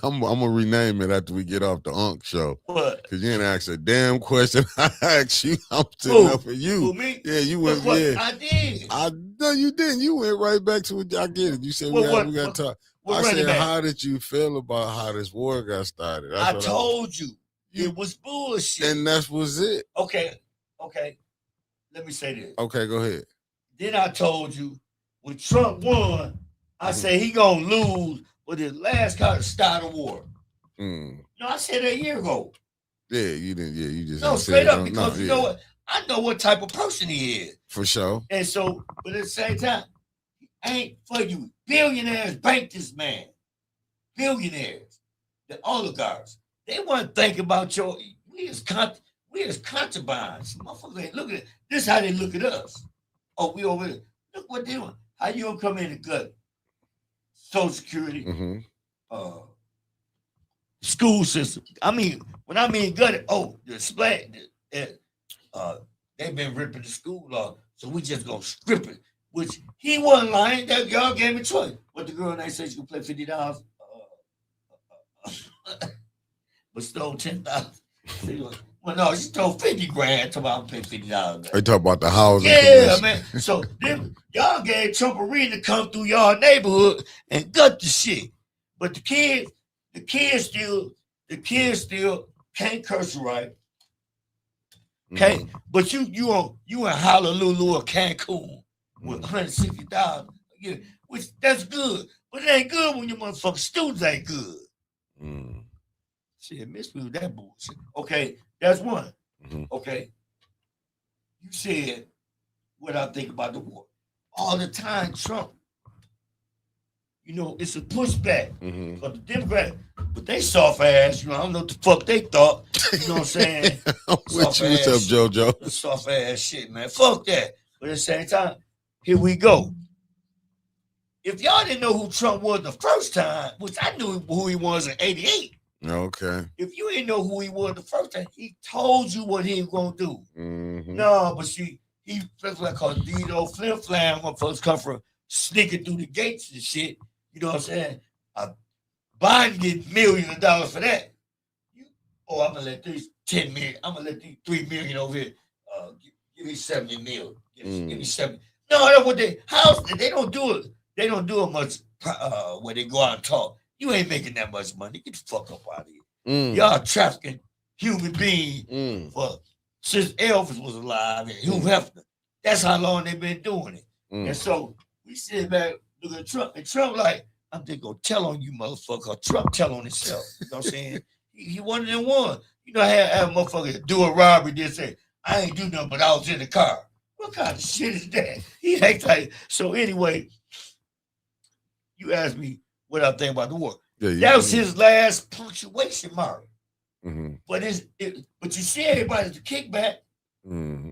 I'm gonna rename it after we get off the Unk show. What? Because you didn't ask a damn question. I asked you. I'm sitting up for you. Who, me? Yeah, you went. What? Yeah, I did. No, you didn't. You went right back to it. I get it. You said we got to talk. I said, how did you feel about how this war got started? I told you it was bullshit. And that was it. Okay. Let me say this. Okay, go ahead. Then I told you when Trump won, I said he gonna lose with his last kind of start of war. No, I said that a year ago. Yeah, you didn't. Yeah, you just straight up because you know what? I know what type of person he is. For sure. And so, but at the same time, he ain't for you. Billionaires bank this man. Billionaires, the oligarchs. They want to think about we as concubines. Motherfuckers ain't looking at this. Is how they look at us. Oh, we over there. Look what they doing. How you gonna come in and gut Social Security, school system? I mean, when I mean gutted, the splat. They've been ripping the school off, so we just gonna strip it. Which he wasn't lying. That y'all gave me a choice. But the girl they said she could play $50, but stole $10,000. Well, no, she stole $50,000. Talking about pay $50. They talk about the housing. Yeah, man. So then y'all gave Trump a reason to come through y'all neighborhood and gut the shit. But the kids still can't curse right. Okay, but you in Honolulu or Cancun with $160 a year, which that's good, but it ain't good when your motherfucking students ain't good. Shit, miss me with that bullshit. Okay, that's one. Okay, you said what I think about the war. All the time, Trump, it's a pushback. But the Democrats, but they soft ass, I don't know what the fuck they thought. You know what I'm saying? What's up, JoJo? Soft ass shit, man. Fuck that. But at the same time, here we go. If y'all didn't know who Trump was the first time, which I knew who he was in 88. Okay. If you didn't know who he was the first time, he told you what he was going to do. No, but see, he feels like these old flim-flam motherfuckers come from sneaking through the gates and shit. You know what I'm saying? Biden get millions of dollars for that. I'm going to let these 10 million, I'm going to let these 3 million over here. Give me 70 million. Give me 70. No, that's what they don't do it. They don't do it much when they go out and talk. You ain't making that much money. Get the fuck up out of here. Y'all trafficking human beings since Elvis was alive and Hugh Hefner. That's how long they've been doing it. And so we sit back, look at Trump, and Trump like, I'm just gonna tell on you, motherfucker. Trump tell on himself. You know what I'm saying? He one of them one. I had a motherfucker do a robbery, then say, I ain't do nothing, but I was in the car. What kind of shit is that? He ain't like, so anyway, you asked me what I think about the war. That was his last punctuation mark. But but you see everybody's the kickback.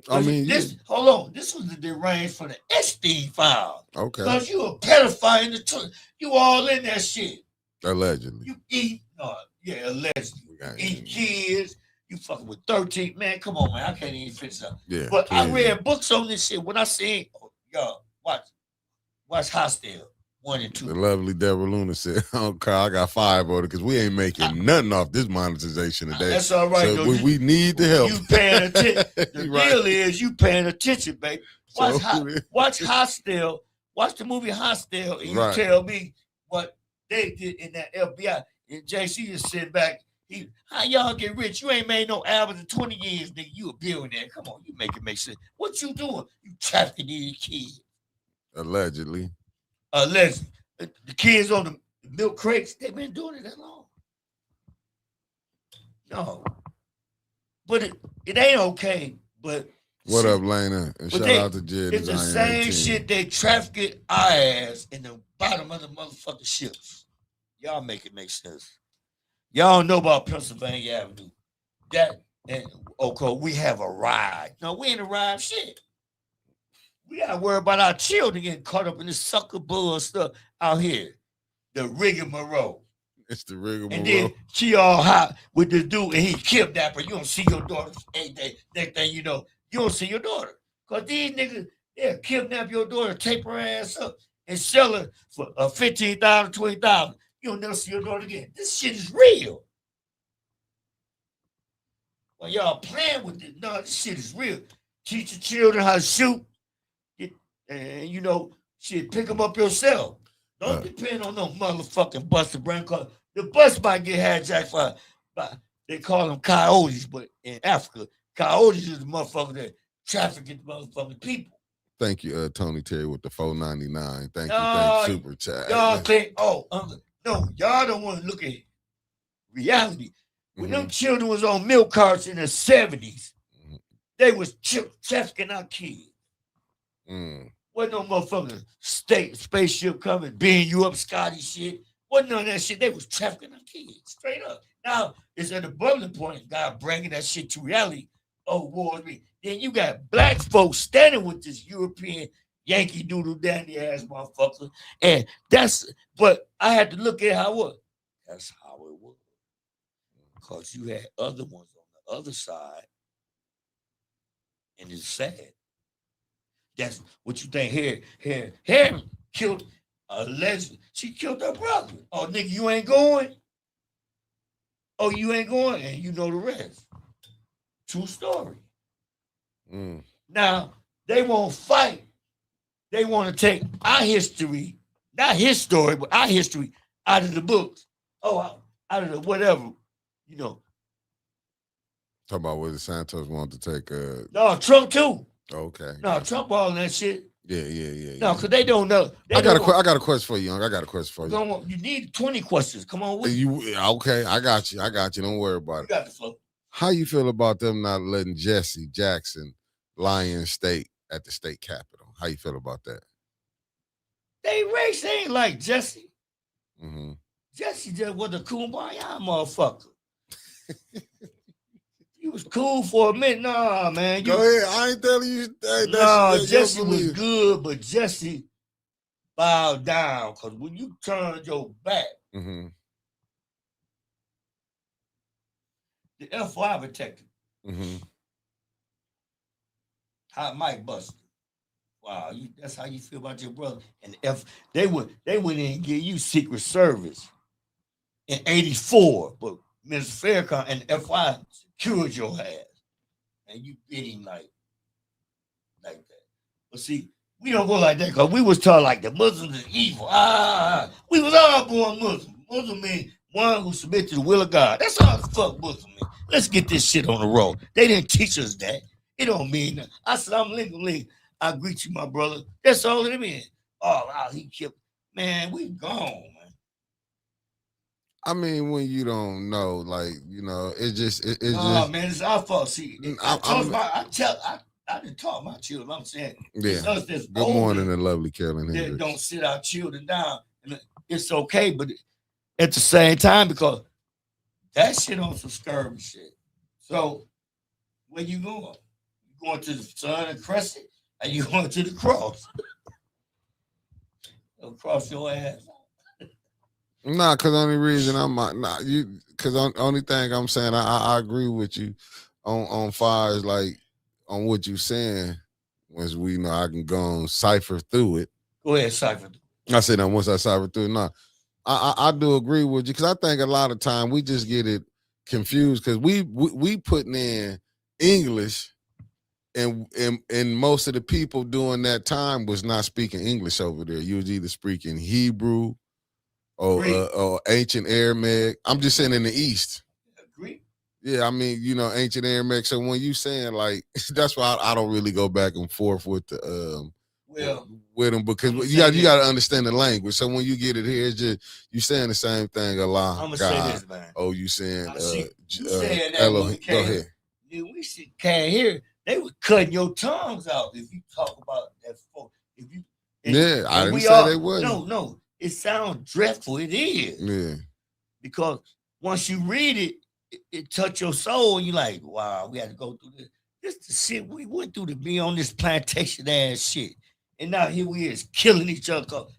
I mean, hold on. This was the deranged for the Epstein file. Okay. Because you a pedophile in the truth. You all in that shit. Allegedly. You eat, allegedly. Eat kids. You fucking with 13. Man, come on, man. I can't even finish up. Yeah. But I read books on this shit. When I seen, y'all, watch Hostel 1 and 2. The lovely Deborah Luna said, I got 5 orders because we ain't making nothing off this monetization today. That's all right, so though. We need the help. You paying attention. The deal is you paying attention, baby. Watch Hostel. Watch the movie Hostel, and you tell me what they did in that FBI. And JC is sitting back. How y'all get rich? You ain't made no albums in 20 years, nigga. You a billionaire. Come on, you make it make sense. What you doing? You trafficking these kids. Allegedly. The kids on the milk crates, they've been doing it that long. No. But it ain't okay. But what up, Lena? And shout out to Jed. It's the same shit they traffic our ass in the bottom of the motherfucking ships. Y'all make it make sense. Y'all know about Pennsylvania Avenue. We have arrived. No, we ain't arrived shit. We gotta worry about our children getting caught up in this sucker bull stuff out here. The rigmarole. It's the rigmarole. And then she all hot with this dude and he kidnapped her. You don't see your daughter every day. Next thing you know, you don't see your daughter. Because these niggas, they'll kidnap your daughter, tape her ass up, and sell her for $15,000, $20,000. You'll never see your daughter again. This shit is real. Well, y'all playing with it. No, this shit is real. Teach your children how to shoot. And, shit, pick them up yourself. Don't depend on no motherfucking bus to bring car. The bus might get hijacked by they call them coyotes, but in Africa, coyotes is the motherfucker that trafficking motherfucking people. Thank you, Tony Terry, with the $4.99. Thank you, super chat. Y'all think, no, y'all don't want to look at reality. When them children was on milk carts in the 70s, they was trafficking our kids. Wasn't no motherfucking spaceship coming, being you up, Scotty shit. Wasn't none of that shit. They was trafficking our kids, straight up. Now, it's at the boiling point, God bringing that shit to reality. Oh, war with me. Then you got black folks standing with this European Yankee doodle dandy ass motherfucker. And but I had to look at how it was. That's how it was. Because you had other ones on the other side. And it's sad. That's what you think. Here killed a legend. She killed her brother. Oh, nigga, you ain't going? Oh, you ain't going? And you know the rest. True story. Now, they won't fight. They want to take our history, not his story, but our history out of the books. Oh, out of the whatever, Talking about whether Santos wanted to take No, Trump too. Okay. No, Trump all that shit. Yeah. No, because they don't know. I got a question for you, Young. I got a question for you. You need 20 questions. Come on. Okay, I got you. Don't worry about it. You got the flow. How you feel about them not letting Jesse Jackson lie in state at the state capitol. How you feel about that? They race ain't like Jesse. Mm-hmm. Jesse just was a kumbaya motherfucker. He was cool for a minute. Nah, man. Go ahead. I ain't telling you. Jesse was good, but Jesse bowed down because when you turned your back, mm-hmm. the F5 protected. Mm-hmm. Hot Mike Buster. Wow, that's how you feel about your brother. And they went in and give you Secret Service in '84, but Mr. Farrakhan and FI secured your ass, and you bit him like that. But see, we don't go like that because we was taught like the Muslims is evil. We was all born Muslim. Muslim means one who submits to the will of God. That's all the fuck Muslim mean. Let's get this shit on the road. They didn't teach us that. It don't mean that. Assalamu alaikum. I greet you, my brother. That's all it means. Oh, wow, he killed. Man, we gone, man. I mean, when you don't know, like, it's just. Man, it's our fault. See, I didn't talk my children. I'm saying, it's us that's good morning and lovely Carolyn Hendricks. Don't sit our children down. And it's okay, but at the same time, because that shit on some scurvy shit. So, where you going? You going to the Sun and Crescent? And you going to the cross? They'll cross your ass. Nah, because only reason because only thing I'm saying, I agree with you on far as like on what you saying. Once we know I can go and cipher through it. Go ahead, cipher. I said that once I cipher through it. No, I do agree with you because I think a lot of time we just get it confused because we putting in English. And most of the people during that time was not speaking English over there. You was either speaking Hebrew or ancient Aramaic. I'm just saying in the East. Agree. Yeah, I mean, ancient Aramaic. So when you saying like, that's why I don't really go back and forth with the with them because you got to understand the language. So when you get it here, it's just you saying the same thing. Allah, I'm gonna God. say this, man. Oh, you saying Elohim? Go ahead. We can't hear. They were cutting your tongues out if you talk about that. I didn't say they wouldn't. No, it sounds dreadful. It is. Yeah. Because once you read it, it touch your soul, and you're like, wow, we had to go through this. This is the shit we went through to be on this plantation ass shit. And now here we is killing each other because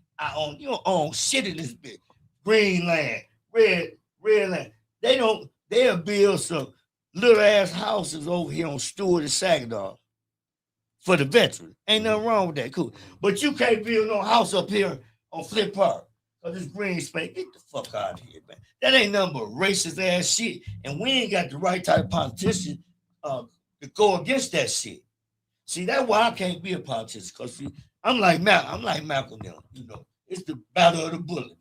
you own shit in this bit. Green land, red land. They'll build some little ass houses over here on Stewart and Saginaw for the veterans. Ain't nothing wrong with that. Cool. But you can't build no house up here on Flint Park. Because this green space, get the fuck out of here, man. That ain't nothing but racist ass shit. And we ain't got the right type of politician to go against that shit. See, that's why I can't be a politician. Because I'm like Malcolm now. It's the battle of the bullet.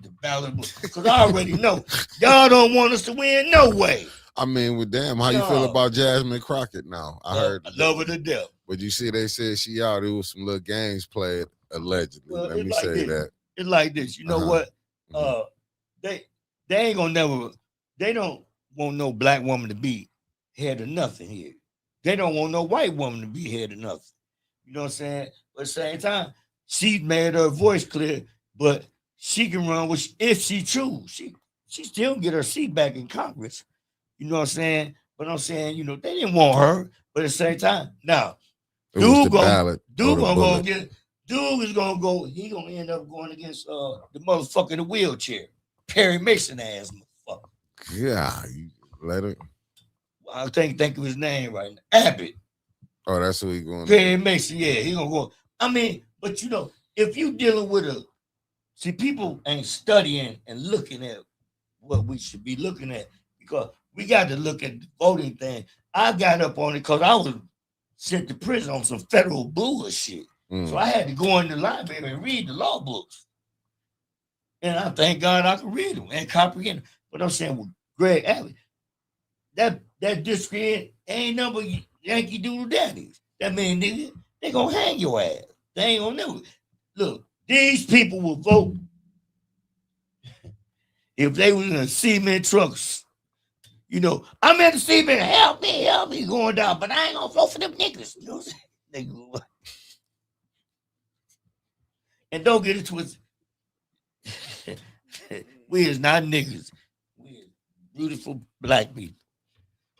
The battle of the bullet. Because I already know y'all don't want us to win no way. I mean, how you feel about Jasmine Crockett now? I heard. I love her to death. But you see, they said she out. There was some little games played, allegedly. Let me say that. It's like this. You know what? They ain't gonna never. They don't want no black woman to be head of nothing here. They don't want no white woman to be head of nothing. You know what I'm saying? But at the same time, she made her voice clear, but she can run if she choose. She still get her seat back in Congress. You know what I'm saying? But I'm saying, they didn't want her. But at the same time, now, Dude is gonna go. He gonna end up going against the motherfucker in the wheelchair, Perry Mason ass motherfucker. Yeah, you let it. I think of his name right now, Abbott. Oh, that's who he going. Perry Mason, yeah, he gonna go. I mean, but if you dealing with people ain't studying and looking at what we should be looking at because we got to look at the voting thing. I got up on it because I was sent to prison on some federal bullshit. So I had to go in the library and read the law books. And I thank God I can read them and comprehend them. But I'm saying with Greg Abbott, that district ain't number Yankee Doodle Daddies. That mean, nigga, they gonna hang your ass. They ain't gonna never. Look, these people will vote if they was in a cement trucks. I'm at the cement, help me going down, but I ain't gonna vote for them niggas. You know what I'm saying? Nigga. And don't get it twisted. We is not niggas. We is beautiful black people.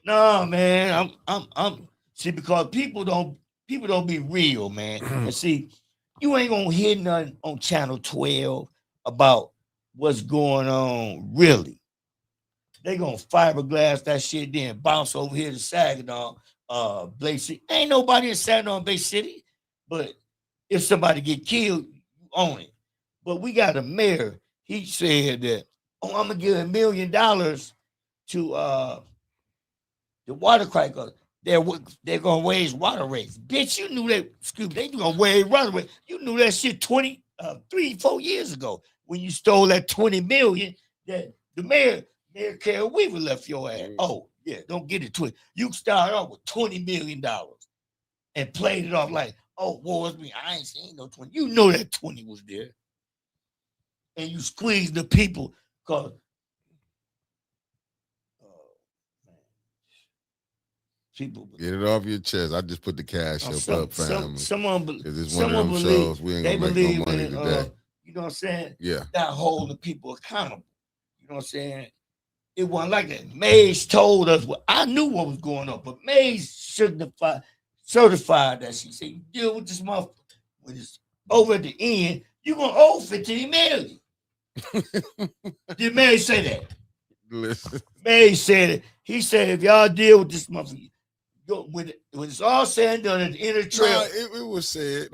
No, man, I'm see, because people don't be real, man. And see, you ain't gonna hear nothing on channel 12 about what's going on really. They gonna fiberglass that shit, then bounce over here to Saginaw, Bay City. Ain't nobody in Saginaw, Bay City, but if somebody get killed, you own it. But we got a mayor. He said that, oh, I'm gonna give $1 million to the water crackers. They're gonna raise water rates. Bitch, you knew that. Excuse me, they gonna raise water rates. You knew that shit 3-4 years ago when you stole that 20 million that the mayor Carol Weaver left your ass. Oh yeah, don't get it twisted. You started off with $20 million and played it off like, oh, woe is me. I ain't seen no 20. You know that 20 was there, and you squeezed the people because. People get it off your chest. I just put the cash up, family. Someone believe we ain't gonna make no money today. You know what I'm saying? Yeah. Not holding people accountable. You know what I'm saying? It wasn't like that. Mays told us I knew what was going on, but Mays certified that she said, you deal with this motherfucker when it's over at the end, you're gonna owe 15 million. Did Mays say that? Listen. Mays said it. He said if y'all deal with this motherfucker. When it's all said and done at the end of the trail, it was said.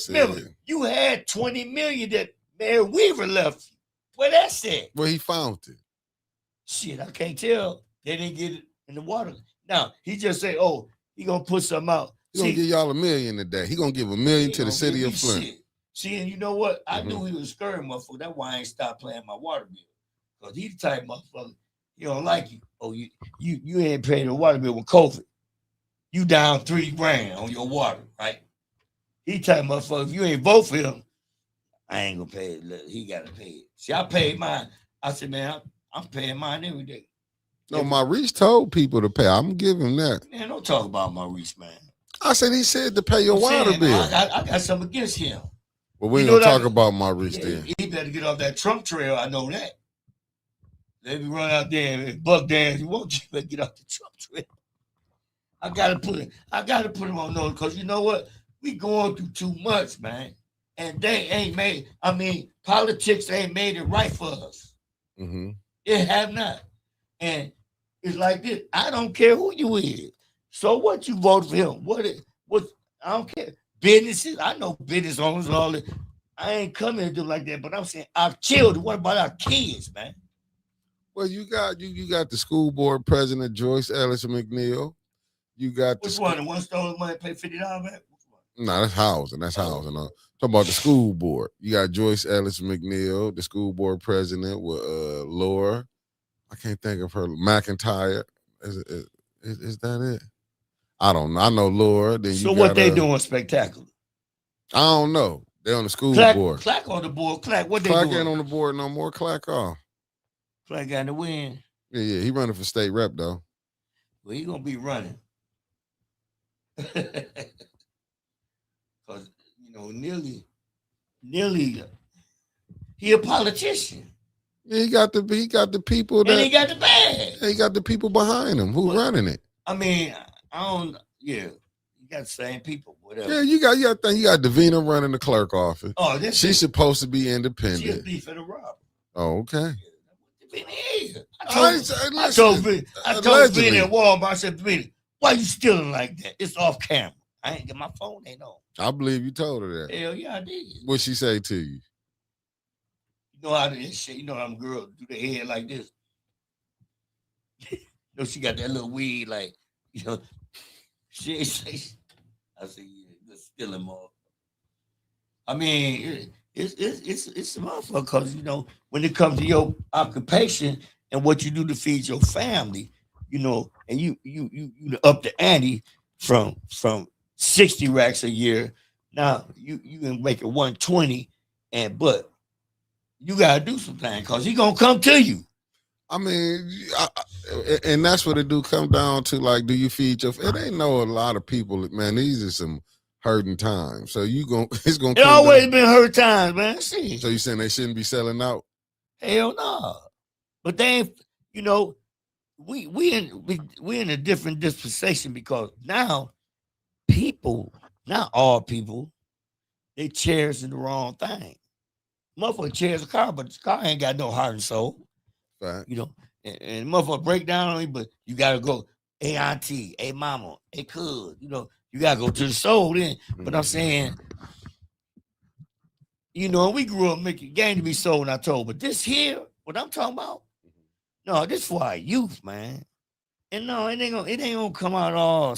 Remember, you had 20 million that Mayor Weaver left. Where that's at? Well, he found it. Shit, I can't tell. They didn't get it in the water. Now he just say, "Oh, he gonna put something out." He gonna give y'all $1 million today. He gonna give $1 million to the city of Flint. Shit. See, and you know what? I knew he was a scary motherfucker. That's why I ain't stopped playing my water bill. Cause he the type of motherfucker he don't like you. Oh, you ain't paying the water bill with COVID. You down $3,000 on your water, right? He type motherfucker, if you ain't vote for him, I ain't gonna pay it. He gotta pay it. See, I paid mine. I said, man, I'm paying mine every day. No, Maurice told people to pay. I'm giving him that. Man, don't talk about Maurice, man. I said he said to pay your water bill. I got something against him. Well, we ain't gonna talk about Maurice then. He better get off that Trump trail. I know that. Let me run out there and buck dance. You won't you better get off the Trump trail. I gotta put him on notice because you know what? We going through too much, man. And they ain't made. I mean, politics ain't made it right for us. Mm-hmm. It have not. And it's like this. I don't care who you is. So what you vote for him? What I don't care. Businesses. I know business owners and all that. I ain't coming to do like that. But I'm saying our children. What about our kids, man? Well, you got the school board president Joyce Ellis McNeil. You got which one? The one stole money, pay $50 back? No, that's housing. That's housing. Talking about the school board. You got Joyce Ellis McNeil, the school board president, with Laura. I can't think of her. McIntyre. Is that it? I don't know. I know Laura. Then so what they doing spectacular? I don't know. They on the school board. Clack on the board. Clack. What they doing? Clack ain't on the board no more. Clack off. Clack got to win. Yeah. He running for state rep though. Well, he gonna be running. Because nearly he a politician. Yeah, he got the people that, and he got the bag. He got the people behind him who running it. I mean, I don't. Yeah, you got the same people. Whatever. Yeah, you got Davina running the clerk office. Oh, she's supposed to be independent. She's a thief and a robber. Oh, okay. I told Davina at Walmart. I said, Davina, why you stealing like that? It's off camera. I ain't get my phone. Ain't on. I believe you told her that. Hell yeah, I did. What'd she say to you? You know how this shit. You know how them girls do their head like this. She got that little weed, like She say, I said, yeah, stealing more. I mean, it's a motherfucker because when it comes to your occupation and what you do to feed your family, and you up the ante from 60 racks a year. Now you can make it 120, but you gotta do some things because he gonna come to you. I mean, and that's what it do come down to. Like, do you feed your? It ain't no a lot of people, man. These are some hurting times. So it's gonna. It always been hurt times, man. See. So you saying they shouldn't be selling out? Hell no. But they ain't. You know, we in a different dispensation because now people, not all people, they cherishing the wrong thing. Motherfucker cherish a car, but the car ain't got no heart and soul. Right. You know, and motherfucker break down on you, but you gotta go, hey auntie, hey mama, hey cuz, you know, you gotta go to the soul then. But I'm saying, you know, we grew up making game to be sold and I told, but this here, what I'm talking about, no, this for our youth, man. And no, it ain't gonna come out all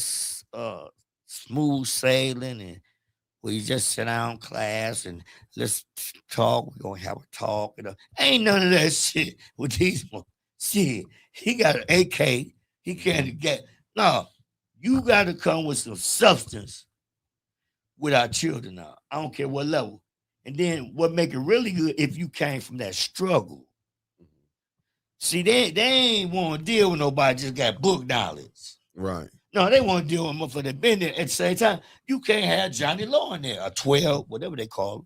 smooth sailing and where you just sit down in class and let's talk. We're gonna have a talk. You know, ain't none of that shit with these ones. Shit, he got an AK. He can't get. No, you got to come with some substance with our children now. I don't care what level. And then what make it really good if you came from that struggle. See, they ain't want to deal with nobody just got book knowledge. Right. No, they want to deal with motherfucker that been there. At the same time, you can't have Johnny Law in there, a 12, whatever they call him.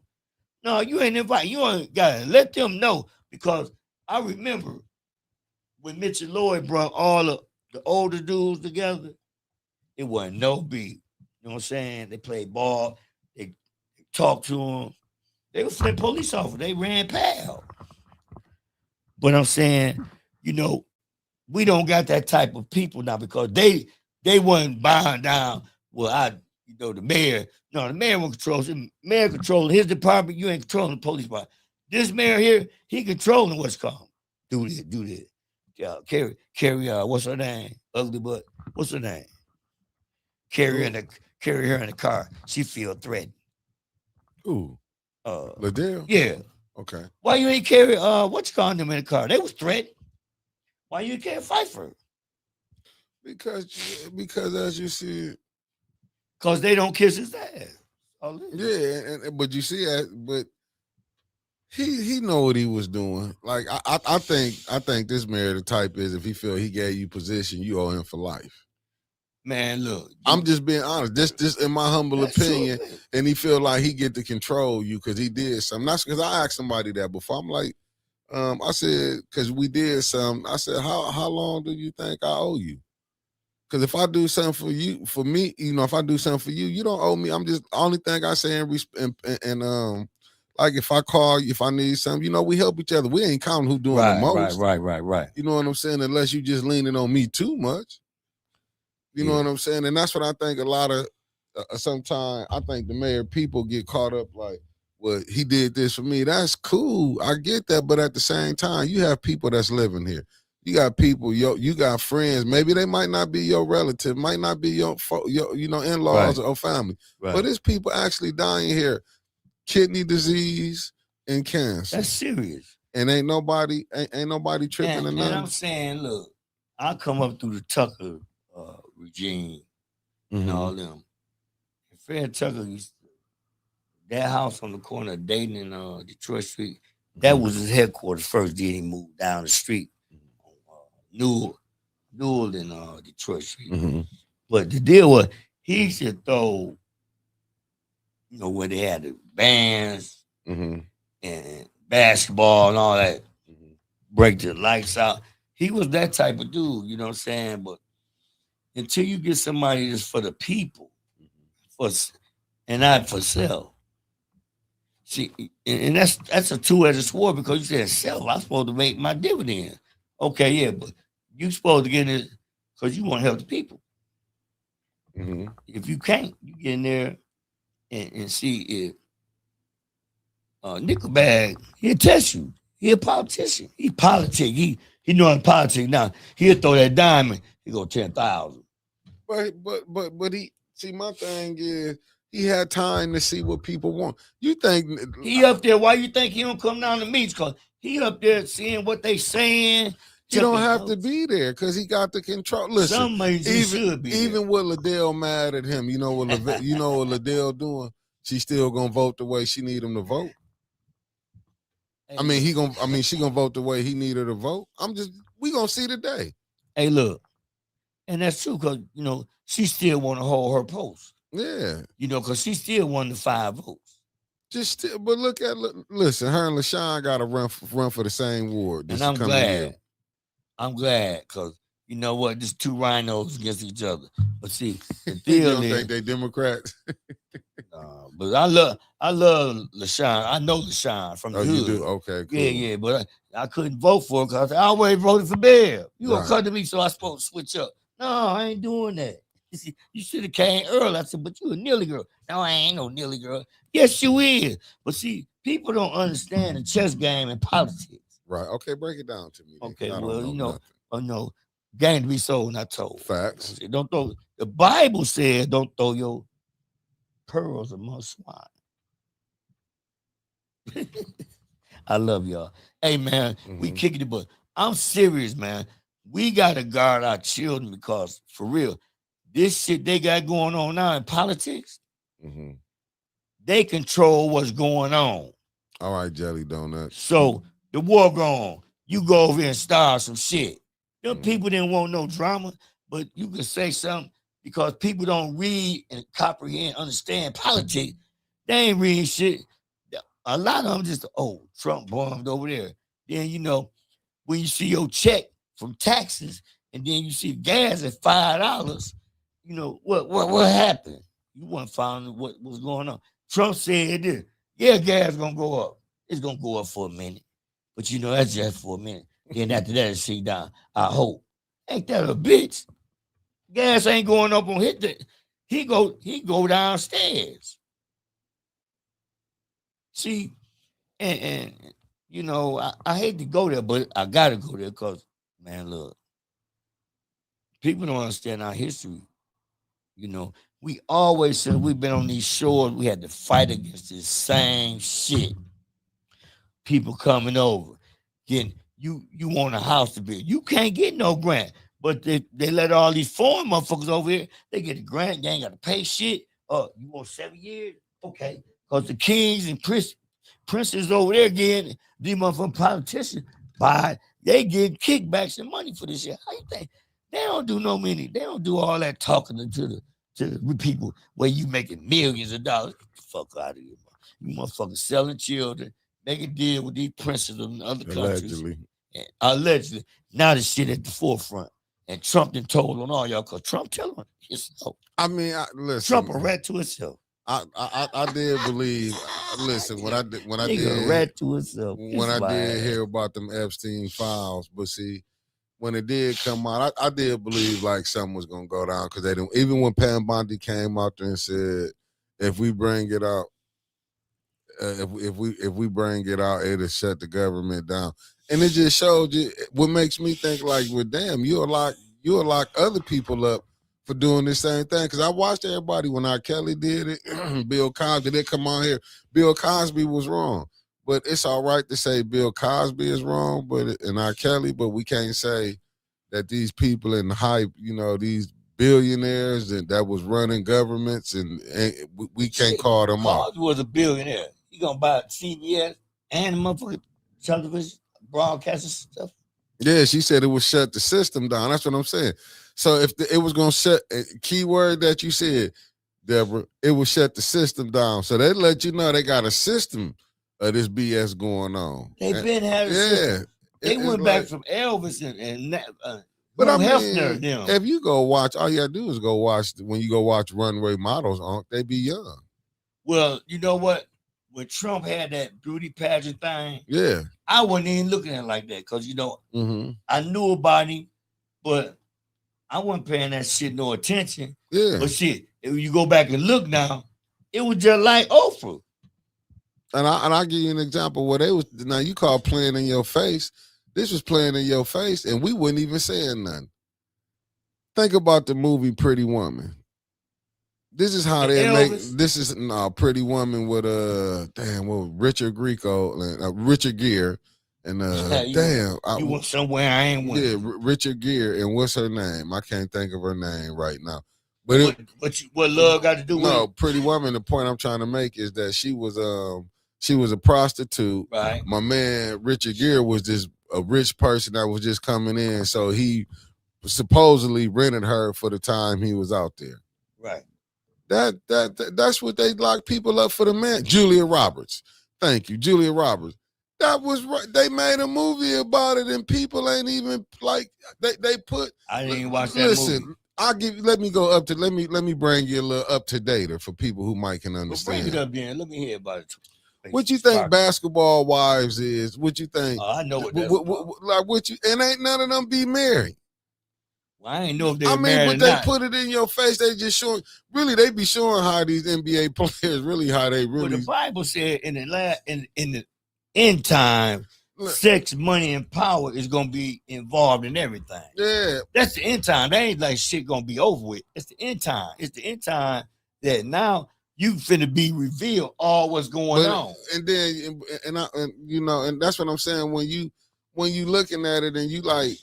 No, you ain't invite. You ain't got to let them know because I remember when Mitch and Lloyd brought all of the older dudes together, it wasn't no beat. You know what I'm saying? They played ball. They talked to them. They were flip police officers. They ran pal. But I'm saying, you know, we don't got that type of people now because they wasn't buying down. Well, the mayor. No, the mayor won't control. The mayor controlling his department. You ain't controlling the police department. This mayor here, he controlling what's called. Do this. Yeah, carry. What's her name? Ugly butt. What's her name? Carry her in the car. She feel threatened. Ooh. Liddell? Yeah. Okay. Why you ain't carry what you calling them in the car? They was threatened. Why you can't fight for it? Because as you see, because they don't kiss his ass. Yeah, but you see, but he know what he was doing. Like I think this mayor the type is if he feel he gave you position, you owe him for life. Man, look, I'm just being honest. This in my humble opinion, true, and he feel like he get to control you because he did something. That's because I asked somebody that before. I'm like, I said, because we did something. I said, how long do you think I owe you? Because if I do something for me, you know, if I do something for you, you don't owe me. I'm just only thing I say and like if I call you, if I need something, you know, we help each other. We ain't counting who doing the most. Right. You know what I'm saying? Unless you just leaning on me too much. You know what I'm saying? And that's what I think a lot of, sometimes I think the mayor people get caught up like, well, he did this for me. That's cool. I get that. But at the same time, you have people that's living here. You got people, you got friends. Maybe they might not be your relative, might not be your in-laws or family. Right. But there's people actually dying here. Kidney disease and cancer. That's serious. And ain't nobody tripping or nothing. And I'm saying, look, I come up through the Tucker regime and all them. And Fred Tucker that house on the corner of Dayton and Detroit Street, that was his headquarters first. Then he moved down the street on Newell and Detroit Street. But the deal was he should throw, you know, where they had the bands and basketball and all that, break the lights out. He was that type of dude, you know what I'm saying? But until you get somebody that's for the people, and not for self. See, and that's a two-edged sword because you said self. I'm supposed to make my dividend. Okay, yeah, but you supposed to get it because you want to help the people. If you can't, you get in there and see if Nickelbag, he'll test you. He a politician. He politic. He know in politics now. He'll throw that diamond. He go 10,000. But he see my thing is he had time to see what people want. You think he up there? Why you think he don't come down to meets? Cause he up there seeing what they saying. You don't have to be there because he got the control. Listen, even with Liddell mad at him, you know what Liddell doing? She still gonna vote the way she need him to vote. She gonna vote the way he need her to vote. we gonna see today. Hey, look, and that's true because she still want to hold her post. Yeah, because she still won the 5 votes. But listen, her and LaShawn got to run for the same ward. And I'm glad. I'm glad because you know what? There's 2 rhinos against each other. But see, the deal you don't think they Democrats? But I love LaShawn. I know LaShawn from the hood. You do? Okay, cool. Yeah. But I couldn't vote for her because I always voted for Bev. You gonna come to me, so I supposed to switch up. No, I ain't doing that. You should have came early. I said, but you a Neely girl. No, I ain't no Neely girl. Yes, you is. But see, people don't understand the chess game and politics. Right. Okay, break it down to me. Okay, game to be sold, not told. Facts. Don't throw. The Bible says don't throw your pearls among swine. I love y'all. Hey, man, we kicking it, but I'm serious, man. We got to guard our children because, for real, this shit they got going on now in politics, they control what's going on. All right, Jelly Donuts. So the war going on. You go over here and start some shit. Them people didn't want no drama, but you can say something because people don't read and comprehend, understand politics. They ain't reading shit. A lot of them just, Trump bombed over there. Then, when you see your check from taxes and then you see gas at $5, what happened? You weren't finding what was going on. Trump said this. Yeah, gas gonna go up. It's gonna go up for a minute. But that's just for a minute. Then after that, it's see down. I hope. Ain't that a bitch? Gas ain't going up on hit that. He go downstairs. See, and I hate to go there, but I gotta go there because, man, look, people don't understand our history. We always said we've been on these shores, we had to fight against this same shit. People coming over, getting you want a house to build. You can't get no grant, but they let all these foreign motherfuckers over here. They get a grant. They ain't got to pay shit. You want 7 years? Okay, because the kings and princes over there getting these motherfucking politicians they get kickbacks and money for this shit. How you think they don't do They don't do all that talking to the people where you making millions of dollars. Get the fuck out of here, man. You motherfuckers selling children, make a deal with these princes in other countries. Allegedly. Now the shit at the forefront. And Trump done told on all y'all because Trump tell on himself. I mean, listen. Trump a rat to himself. I did believe. Listen, when I did rat to himself. When I did hear about them Epstein files, but see, when it did come out, I did believe like something was gonna go down because they didn't. Even when Pam Bondi came out there and said, if we bring it out, if we bring it out, it'll shut the government down. And it just showed you what makes me think like, well, damn, you'll lock other people up for doing the same thing. Because I watched everybody when R. Kelly did it, Bill Cosby, they come on here. Bill Cosby was wrong. But it's all right to say Bill Cosby is wrong, and R. Kelly, but we can't say that these people in the hype, these billionaires that was running governments, and we can't call them out. Cosby was a billionaire. He gonna buy CBS and motherfucking television broadcasting stuff. Yeah, she said it would shut the system down. That's what I'm saying. So if it was gonna shut, keyword that you said, Deborah, it would shut the system down. So they let you know they got a system of this BS going on. They've been having system. They went back from Elvis and but I mean, Hefner, if you go watch, all you gotta do is go watch. When you go watch Runway Models, they be young. Well, you know what? When Trump had that beauty pageant thing, yeah, I wasn't even looking at it like that because I knew about him, but I wasn't paying that shit no attention. Yeah, but shit, if you go back and look now, it was just like Oprah. And I'll give you an example where they was now you call playing in your face. This was playing in your face, and we wasn't even saying nothing. Think about the movie Pretty Woman. This is how they make. This is Pretty Woman with Richard Gere, and you went somewhere I ain't went. Yeah, Richard Gere, and what's her name? I can't think of her name right now. But what love got to do with it? Pretty Woman. The point I'm trying to make is that she was a prostitute. Right. My man Richard Gere was this a rich person that was just coming in, so he supposedly rented her for the time he was out there. Right. That's what they lock people up for. The man, Julia Roberts. Thank you, Julia Roberts. That was right. They made a movie about it, and people ain't even like they put. I didn't even watch that movie. I'll give. Let me go up to. Let me bring you a little up to date for people who might can understand. Well, bring it up then. Let me hear about it. What you think Basketball Wives is? What you think? I know what that's like what you and ain't none of them be married. Well, I ain't know if they married but they put it in your face. They just showing. Really, they be showing how these NBA players really how they really. Well, the Bible said in the end time, sex, money, and power is gonna be involved in everything. Yeah, that's the end time. That ain't like shit gonna be over with. It's the end time. It's the end time that now you finna be revealed all what's going on. And then and that's what I'm saying when you looking at it and you like,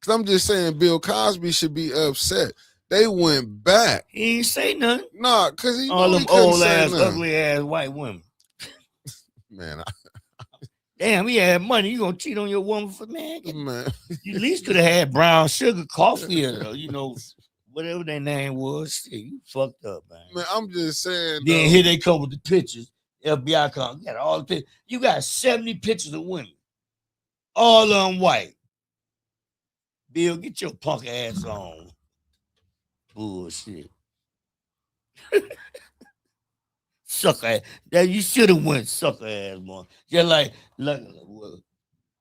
because I'm just saying Bill Cosby should be upset. They went back. He ain't say nothing. Nah, because all them old ass, ugly ass white women. Man, damn, he had money. You gonna cheat on your woman for man? You at least could have had brown sugar coffee or whatever their name was. Shit, you fucked up, man. Man, I'm just saying. Then here they come with the pictures. FBI come. You got all the pictures. You got 70 pictures of women, all of them white. Bill, get your punk ass on. Bullshit. Sucker ass. That you should have went sucker ass, man. Just like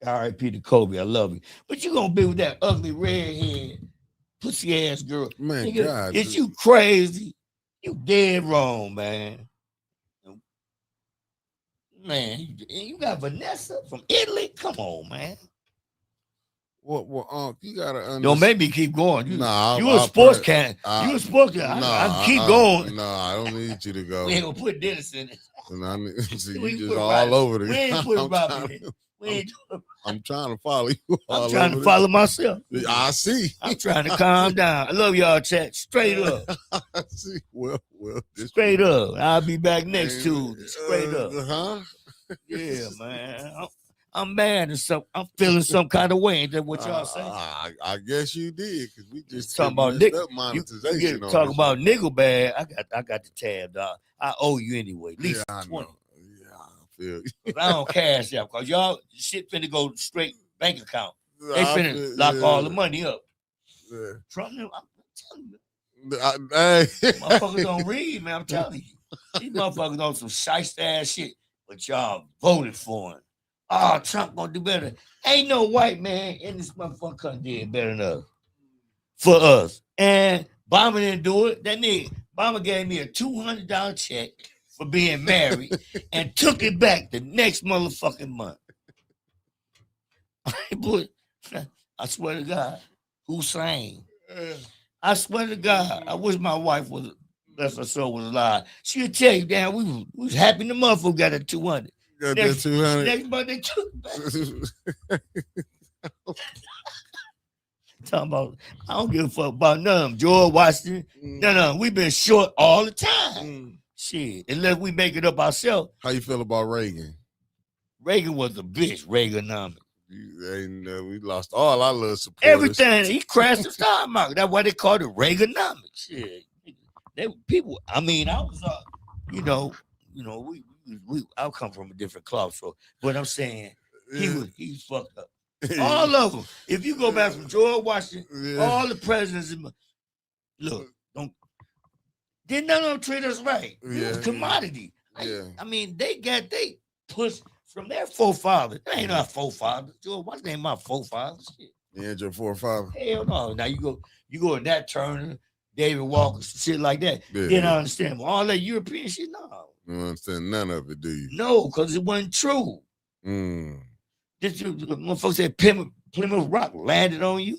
R.I.P. to Kobe. I love you, but you gonna be with that ugly redhead, pussy ass girl. Man, nigga, God, is you crazy? You dead wrong, man. Man, you got Vanessa from Italy. Come on, man. Well, you gotta understand. Don't make me keep going. You a sports cat. You a sports cat. I keep going. No, I don't need you to go. We ain't gonna put Dennis in it. You just all over the. We ain't put Robbie in. I'm trying to follow you. I'm trying to follow myself. I see. I'm trying to calm down. I love y'all, chat. Straight up. I see. Well. Straight up. I'll be back next Tuesday. Straight up. Huh? Yeah, man. I'm mad and some. I'm feeling some kind of way. Ain't that what y'all saying? I guess you did, because we just talking about monetization. Talk about niggle bag. I got the tab, dog. I owe you anyway. At least 20. Yeah, I feel you. I don't cash out because y'all shit finna go straight bank account. They finna lock all the money up. Yeah. Trump, I'm telling you. Hey. Motherfuckers don't read, man. I'm telling you. These motherfuckers on some shiesty ass shit, but y'all voted for him. Oh, Trump gonna do better. Ain't no white man in this motherfucker country did better than us. For us. And Obama didn't do it. That nigga, Obama gave me a $200 check for being married and took it back the next motherfucking month. I swear to God, Hussein. I swear to God, I wish my wife was, bless her soul, was alive. She'll tell you, damn, we was happy the motherfucker got a 200. Got that 200. Next month they took it back. Talking about, I don't give a fuck about none of them. George Washington, none of them. We've been short all the time. Shit, unless we make it up ourselves. How you feel about Reagan? Reagan was a bitch, Reaganomics. We lost all our little supporters. Everything. He crashed the stock market. That's why they called it Reaganomics. Shit. They people, I mean, I was I come from a different cloth, so but I'm saying he's fucked up. All of them. If you go back from George Washington, all the presidents, look, didn't none of them treat us right. It was commodity. I mean, they pushed from their forefathers. That ain't our forefathers. George Washington ain't my forefathers. Shit. Yeah, your forefather. Hell no. Now you go in that Turner, David Walker, shit like that. Then I understand. Well, all that European shit, no. You don't understand none of it, do you? No, because it wasn't true. This motherfucker said Plymouth Rock landed on you.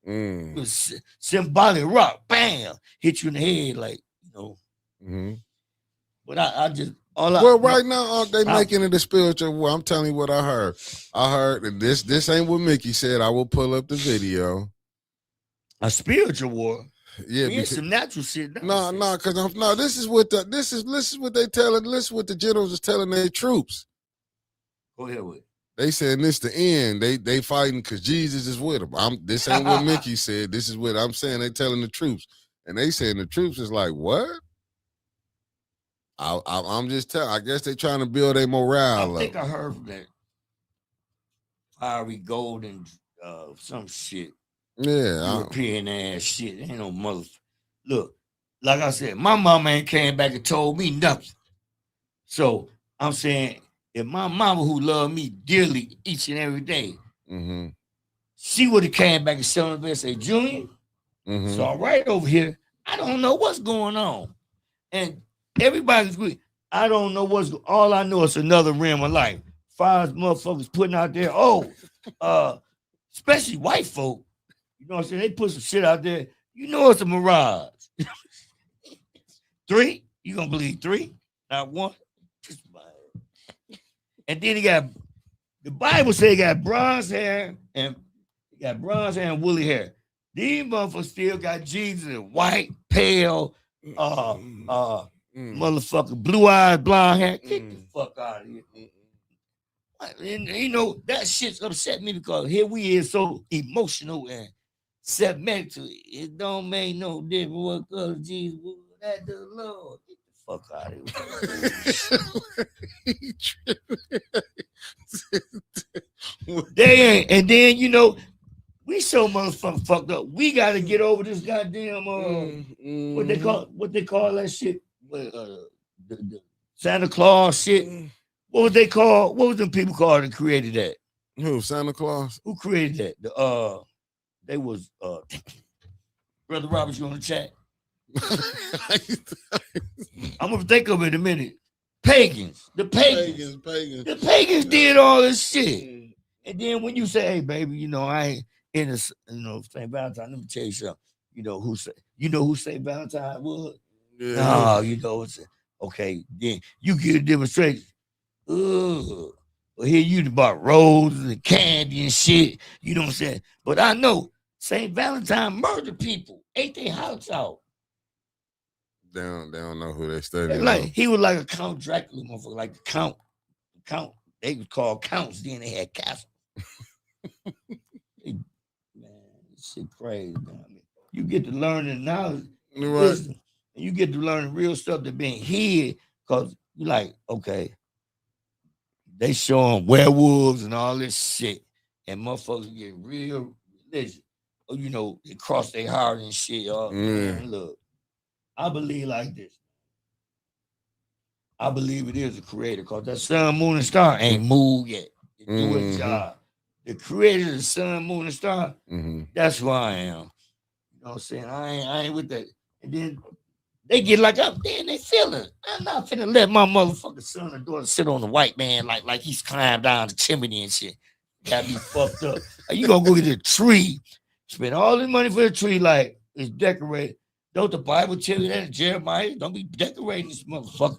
It was symbolic rock, bam, hit you in the head, like, But I just right now they making it a spiritual war. I'm telling you what I heard. I heard that this ain't what Mickey said. I will pull up the video. A spiritual war. Yeah, because some natural shit. No, because this is what they telling. This is what the generals is telling their troops. Go ahead with it. They saying this the end. They fighting because Jesus is with them. This ain't what Mickey said. This is what I'm saying. They telling the troops, and they saying the troops is like what? I'm just telling. I guess they trying to build a morale. I think I heard from that fiery gold and some shit. Yeah, European ass shit. Ain't no mother. Look, like I said, my mama ain't came back and told me nothing. So I'm saying, if my mama who loved me dearly each and every day, she would have came back and shown me and say, Junior, it's all right over here. I don't know what's going on. And everybody's agree. I don't know all I know is another realm of life. Fires motherfuckers putting out there, especially white folk. You know what I'm saying? They put some shit out there. You know it's a mirage. 3? You gonna believe 3? Not 1? And then the Bible say he got bronze hair and woolly hair. These motherfuckers still got Jesus in white, pale, motherfucker, blue eyes, blonde hair. Get the fuck out of here. And you know, that shit's upset me because here we is so emotional and sentimental. It don't make no difference what color Jesus was. That the Lord. Get the fuck out of here. They ain't. And then, you know, we so motherfucking fucked up. We got to get over this goddamn, what they call that shit? The Santa Claus shit. What was they called? What was them people called that created that? Who? Santa Claus? Who created that? They was Brother Roberts, you on the chat? I'm gonna think of it in a minute. Pagans. The pagans. The pagans did all this shit. And then when you say, hey, baby, you know, I ain't in this, you know, St. Valentine, let me tell you something. You know who St. Valentine was? Yeah. No, you know, it's okay, then you get a demonstration. Well, here you about roses and candy and shit. You know what I'm saying? But I know St. Valentine murdered people, ate their house out. They don't know who they studying. Like he was like a Count Dracula motherfucker, like the Count. They was called counts. Then they had castles. Man, this shit crazy. Man. I mean, you get to learn it now, right? And you get to learn real stuff that being hid because you like, okay, they showing werewolves and all this shit, and motherfuckers get real religious. Or, you know, they cross their heart and shit. Man, look, I believe like this. I believe it is a creator because that sun, moon, and star ain't moved yet. It do its job. The creator of the sun, moon, and star, that's who I am. You know what I'm saying? I ain't with that. And then they get like up there and they feel it. I'm not finna let my motherfucking son or daughter sit on the white man like he's climbed down the chimney and shit. Got me fucked up. Like, you gonna go get a tree, spend all this money for the tree like it's decorated. Don't the Bible tell you that in Jeremiah? Don't be decorating this motherfucker.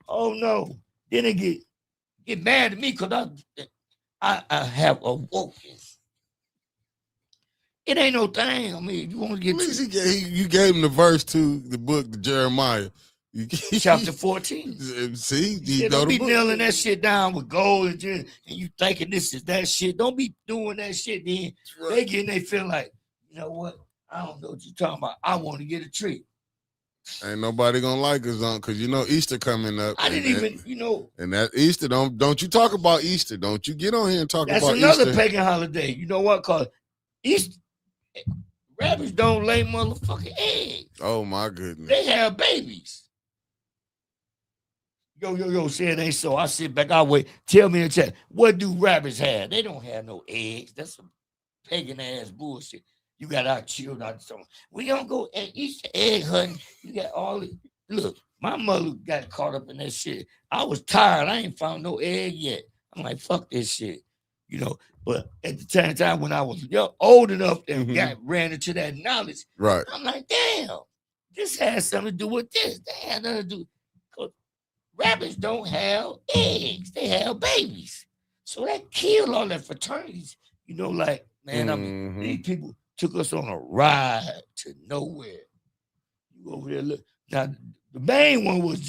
Oh no. Then they get mad at me because I have awoken. It ain't no thing. I mean, you want to get you gave him the verse to the book, the Jeremiah. Chapter 14. See, you don't be nailing that shit down with gold and you thinking this is that shit. Don't be doing that shit. Then they feel like, you know what? I don't know what you're talking about. I want to get a tree. Ain't nobody gonna like us on because you know Easter coming up. I didn't even, you know. And that Easter, don't you talk about Easter. Don't you get on here and talk about Easter. That's another pagan holiday. You know what? Cause Easter, rabbits don't lay motherfucking eggs. Oh my goodness. They have babies. Yo, say it ain't so. I sit back, I wait. Tell me in the chat, what do rabbits have? They don't have no eggs. That's some pagan ass bullshit. You got our children out there. We don't go at Easter egg hunting. You got all this. Look, my mother got caught up in that shit. I was tired. I ain't found no egg yet. I'm like, fuck this shit. You know, but at the same time when I was old enough and ran into that knowledge, right? I'm like, damn, this has something to do with this. They had nothing to do. Because rabbits don't have eggs. They have babies. So that killed all that fraternities. You know, like, man, I mean, these people took us on a ride to nowhere. You over there look. Now, the main one was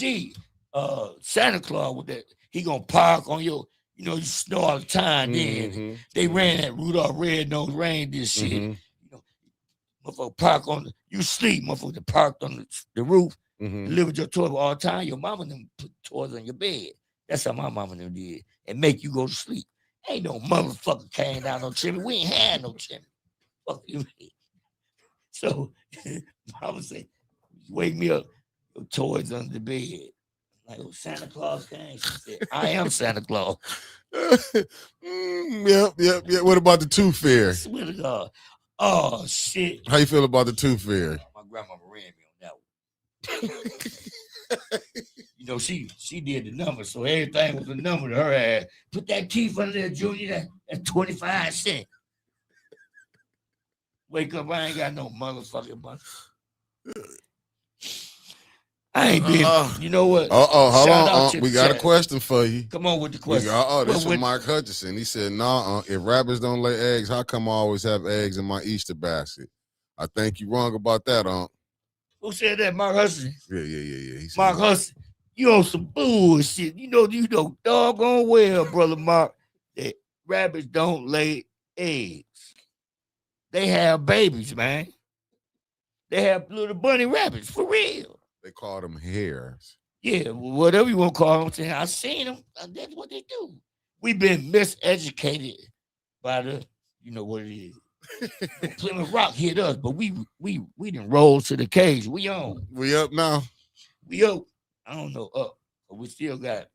Santa Claus with that. He gonna park on your You know, you snow all the time. Then they ran that Rudolph Red-Nosed Reindeer shit. You know, motherfucker park on you sleep, motherfucker parked on the roof, delivered your toy all the time. Your mama them put toys on your bed. That's how my mama them did, and make you go to sleep. Ain't no motherfucker came down no chimney. We ain't had no chimney. Fuck you. So mama say, wake me up, your toys under the bed. Like, oh, Santa Claus came. She said, I am Santa Claus. Yep. What about the Tooth Fairy? I swear to God. Oh, shit. How you feel about the Tooth Fairy? My grandmama ran me on that one. You know, she did the number, so everything was a number to her ass. Put that teeth under there, Junior. That's 25 cents. Wake up, I ain't got no motherfucking money. I ain't been, you know what? Hold on. We got a question for you. Come on with the question. This is Mark Hutchinson. He said, if rabbits don't lay eggs, how come I always have eggs in my Easter basket? I think you're wrong about that, Unc. Who said that? Mark Hutchinson? Yeah. Mark Hutchinson, you on some bullshit. You know doggone well, brother Mark, that rabbits don't lay eggs. They have babies, man. They have little bunny rabbits, for real. They call them hares. Yeah, whatever you want to call them. I seen them. That's what they do. We've been miseducated by the, you know what it is. Plymouth Rock hit us, but we didn't roll to the cage. We on. We up now. We up. I don't know up, but we still got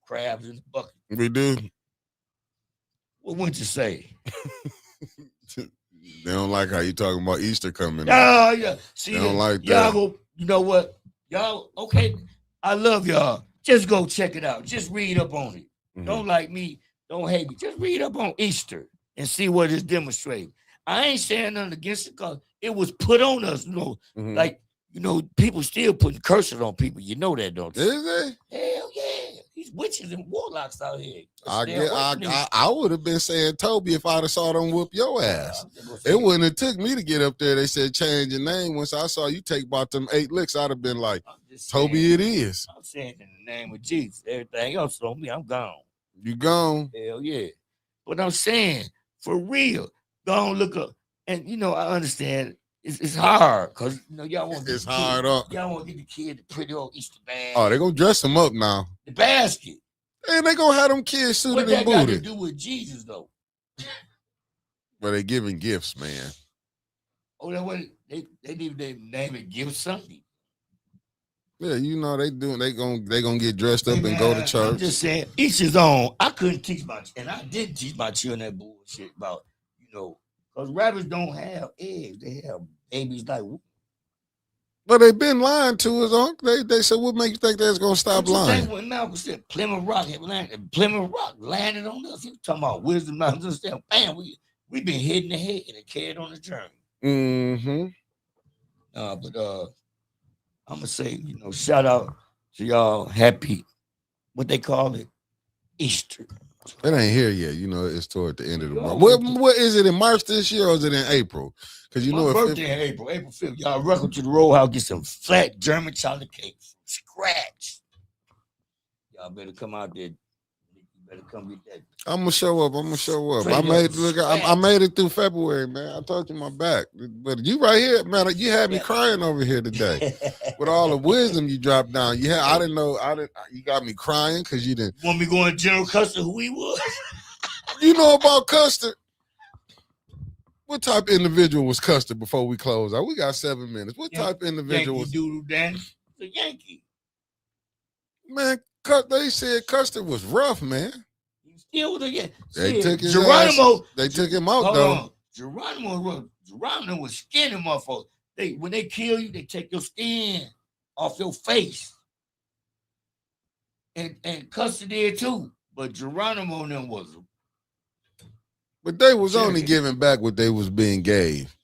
crabs in the bucket. We do. What would you say? They don't like how you talking about Easter coming. Oh, yeah. See, they don't like that. Y'all go, you know what? Y'all, okay, I love y'all. Just go check it out. Just read up on it. Don't like me. Don't hate me. Just read up on Easter and see what it's demonstrating. I ain't saying nothing against it because it was put on us, you know. Like, you know, people still putting curses on people. You know that, don't you? Is they? Hell yeah. These witches and warlocks out here. I would have been saying Toby if I'd have saw them whoop your ass. It wouldn't have took me to get up there. They said change your name. Once I saw you take about them 8 licks, I'd have been like, Toby, it is. I'm saying in the name of Jesus. Everything else on me, I'm gone. You gone? Hell yeah. But I'm saying, for real, don't look up. And, you know, I understand it's hard because, you know, y'all want to it's hard up. Y'all want to get the kid the pretty old Easter bag. Oh, they're going to dress him up now. The basket. And they going to have them kids suited and booted. What that got to do with Jesus, though? Well, they giving gifts, man. Oh, that way they need to name it Gift Sunday. Yeah, you know they gonna get dressed up and go to church. I'm just saying, each his own. I couldn't teach and I didn't teach my children that bullshit about, you know, because rabbits don't have eggs. They have babies like. But they been lying to us, Uncle. They said, what make you think they's gonna stop lying? When Malcolm said Plymouth Rock landed on us. He was talking about wisdom. Bam, we been hit in the head and carried on the journey. But I'm gonna say, you know, shout out to y'all. Happy, what they call it, Easter. It ain't here yet. You know, it's toward the end of the month. What is it in March this year or is it in April? Because you know, my birthday in April 5th. Y'all welcome to the Roll House. Get some flat German chocolate cake from scratch. Y'all better come out there. You better come get that. I'm gonna show up. I made it through February, man. I told you my back, but you right here, man. You had me crying over here today with all the wisdom you dropped down. I didn't know. You got me crying because you didn't. Want me going General Custer? Who he was? You know about Custer? What type of individual was Custer before we close out? We got 7 minutes. What type of individual was Doodle Danny? The Yankee. Man, they said Custer was rough, man. He still was again. They took his Geronimo. Ass. They took him out though. Geronimo was skinning motherfuckers. When they kill you, they take your skin off your face. And Custer did too. But Geronimo and them was. But they was only giving back what they was being gave.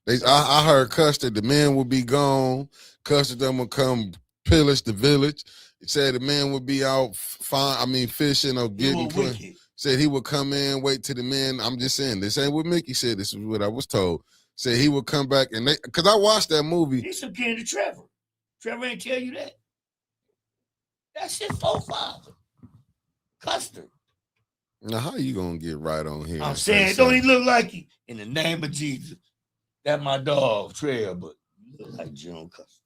I heard Custer, the men would be gone. Custer them would come pillage the village. He said the man would be out fishing or getting food. Said he would come in, wait till the men. I'm just saying, this ain't what Mickey said. This is what I was told. Said he would come back and because I watched that movie. He's some kin to Trevor. Trevor ain't tell you that. That's his forefather. Custer. Now, how you gonna get right on here? I'm saying, don't he look like you? In the name of Jesus. That's my dog, Trail, but you look like June Custer.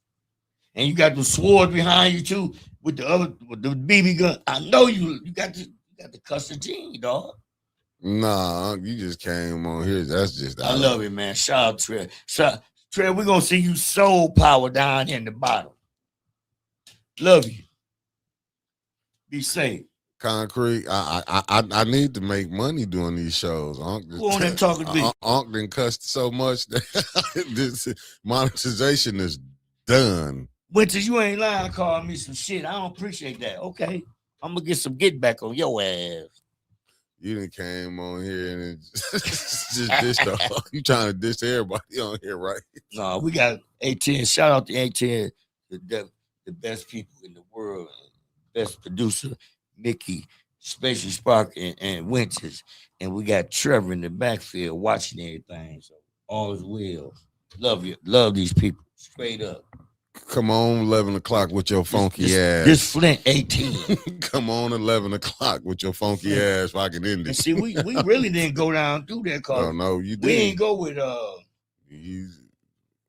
And you got the sword behind you too, with the BB gun. I know you got the Custer gene, dog. Nah, you just came on here. That's just. I love it, man. Shout out Trail. Trail, we're gonna see you soul power down in the bottom. Love you. Be safe. Concrete. I need to make money doing these shows. Who on that talking to me? Unc done cussed so much that this monetization is done. Winters, you ain't lying. Call me some shit. I don't appreciate that. Okay, I'm gonna get some get back on your ass. You done came on here and just dish the. You trying to dish everybody on here, right? No, we got 810. Shout out to 810, the best people in the world, best producer. Mickey, Spacely Spark, and Winters. And we got Trevor in the backfield watching everything. So all is well. Love you. Love these people. Straight up. Come on, 11 o'clock with your funky ass. This Flint 18. Come on, 11 o'clock with your funky ass. I can end it. And see, we really didn't go down through that cause. Oh, no, you didn't. We ain't go with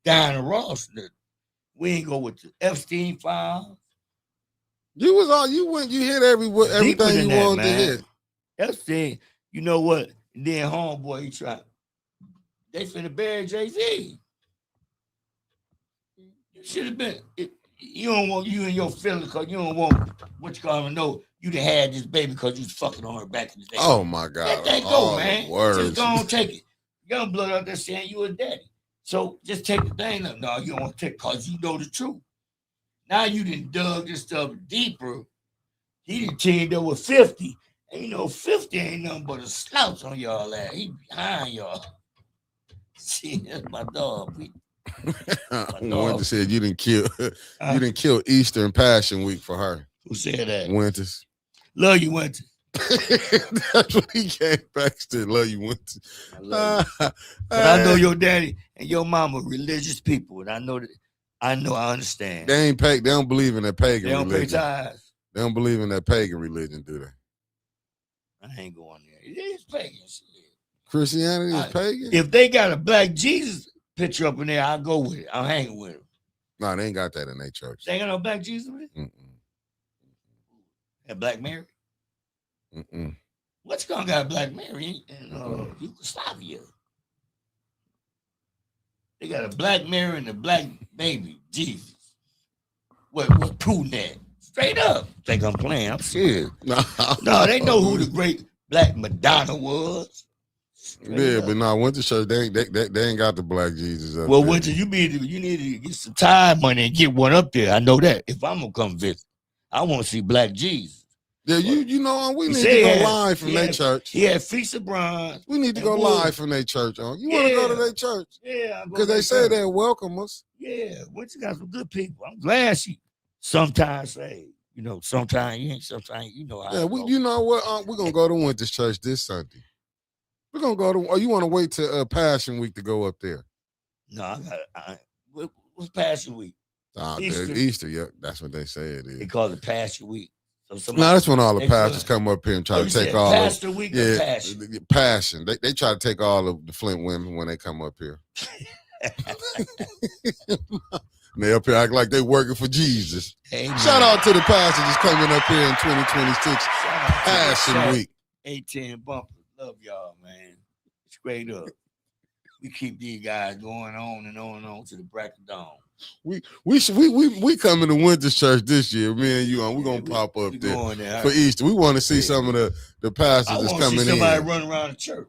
Diana Ross. We ain't go with the Epstein file. You hit everything you wanted to hit. Epstein, you know what? And then homeboy, he tried. They finna bury Jay-Z. You should have been. You don't want you and your feelings because you don't want what you call know you done had this baby because you was fucking on her back in the day. Oh my God. Let that go, man. Just go and take it. Young blood out there saying you a daddy. So just take the thing up. No, you don't want to take because you know the truth. Now you done dug this stuff deeper. He done teamed up with 50. And you know, 50 ain't nothing but a slouch on y'all ass. He behind y'all. See, that's my dog. Winters said you didn't kill Easter and Passion Week for her. Who said that? Winters. Love you, Winters. That's what he came back to. Love you, Winters. But I know your daddy and your mama religious people, and I know that. I understand. They ain't They don't believe in that pagan religion. They don't pay tithes. They don't believe in that pagan religion, do they? I ain't going there. It is pagan shit. Christianity is pagan? If they got a black Jesus picture up in there, I'll go with it. I'll hang with them. No, they ain't got that in their church. They ain't got no black Jesus with it? And Black Mary? What's gonna got Black Mary in Yugoslavia? They got a Black Mary and a black baby, Jesus. What proving that? Straight up. Think I'm playing. I'm serious. No, they know who the great Black Madonna was. But no, went to church. They ain't got the black Jesus up well, there. Winter, you need to get some time money and get one up there. I know that. If I'm gonna come visit, I want to see Black Jesus. Yeah, you know, we need to go live from their church. He had Feast of Bronze. We need to go live from their church. You want to go to their church? Yeah, because they say they welcome us. Yeah, Winter got some good people. I'm glad she sometimes say, sometimes you ain't, sometimes you know how. Yeah, you know what? We're gonna go to Winter's church this Sunday. We're gonna go to. Or you want to wait till Passion Week to go up there? No, what's Passion Week? Easter. Yeah, that's what they say it is. They call it Passion Week. So that's when all the pastors come up here and try to take all Pastor Week or Passion. They try to take all of the Flint women when they come up here. And they up here act like they working for Jesus. Amen. Shout out to the pastors coming up here in 2026. Passion Week. 810 bumper. Love y'all, man. Straight up. We keep these guys going on and on and on to the break of dawn. We coming to Winter's church this year. Me and you we're gonna pop up there for Easter. We want to see some of the pastors that's coming in. Somebody run around the church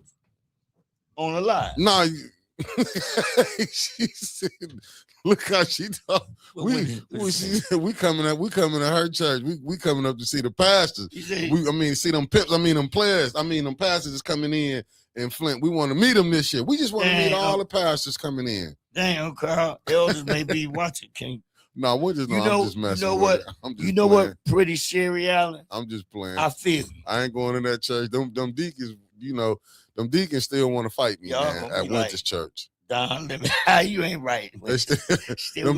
on a lie. No, she said, look how she talk. We coming to her church. We coming up to see the pastors. See them pimps. Them players. Them pastors is coming in Flint. We want to meet them this year. We just want to meet all the pastors coming in. Damn, Carl. Elders may be watching. No, we're just I'm just messing. You know what? Pretty Sherry Allen. I'm just playing. I feel you. I ain't going to that church. Them deacons, them deacons still want to fight me, man, at Winter's church. Don Lemon. You ain't right. Them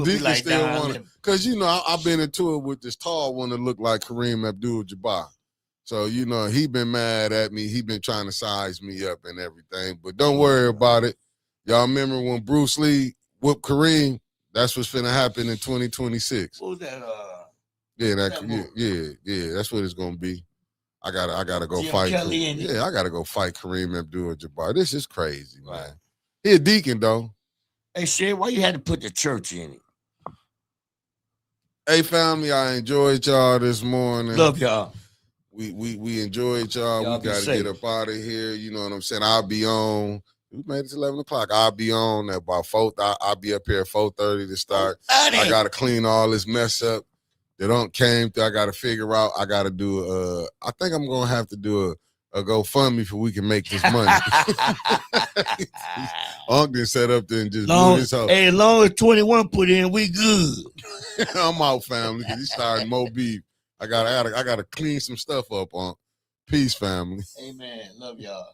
deacons still want to, because I've been into it with this tall one that looked like Kareem Abdul-Jabbar. So, you know, he been mad at me. He been trying to size me up and everything. But don't worry about it. Y'all remember when Bruce Lee whooped Kareem? That's what's finna happen in 2026. What was that? Yeah, that's what it's gonna be. I gotta go Jim fight. Kelly I gotta go fight Kareem Abdul-Jabbar. This is crazy, man. He a deacon though. Hey, Shay, why you had to put the church in it? Hey, family, I enjoyed y'all this morning. Love y'all. We enjoyed y'all. Y'all We gotta get up out of here. You know what I'm saying? I'll be on. We made it to 11 o'clock. I'll be on at about 4. I'll be up here at 4:30 to start. I gotta clean all this mess up. They don't came through. I gotta figure out. I gotta do I think I'm gonna have to do a GoFundMe for we can make this money. Unc done set up there and just blew his house. Hey, as long as 21 put in, we good. I'm out, family, because he started more beef. I gotta clean some stuff up, Unc. Peace, family. Amen. Love y'all.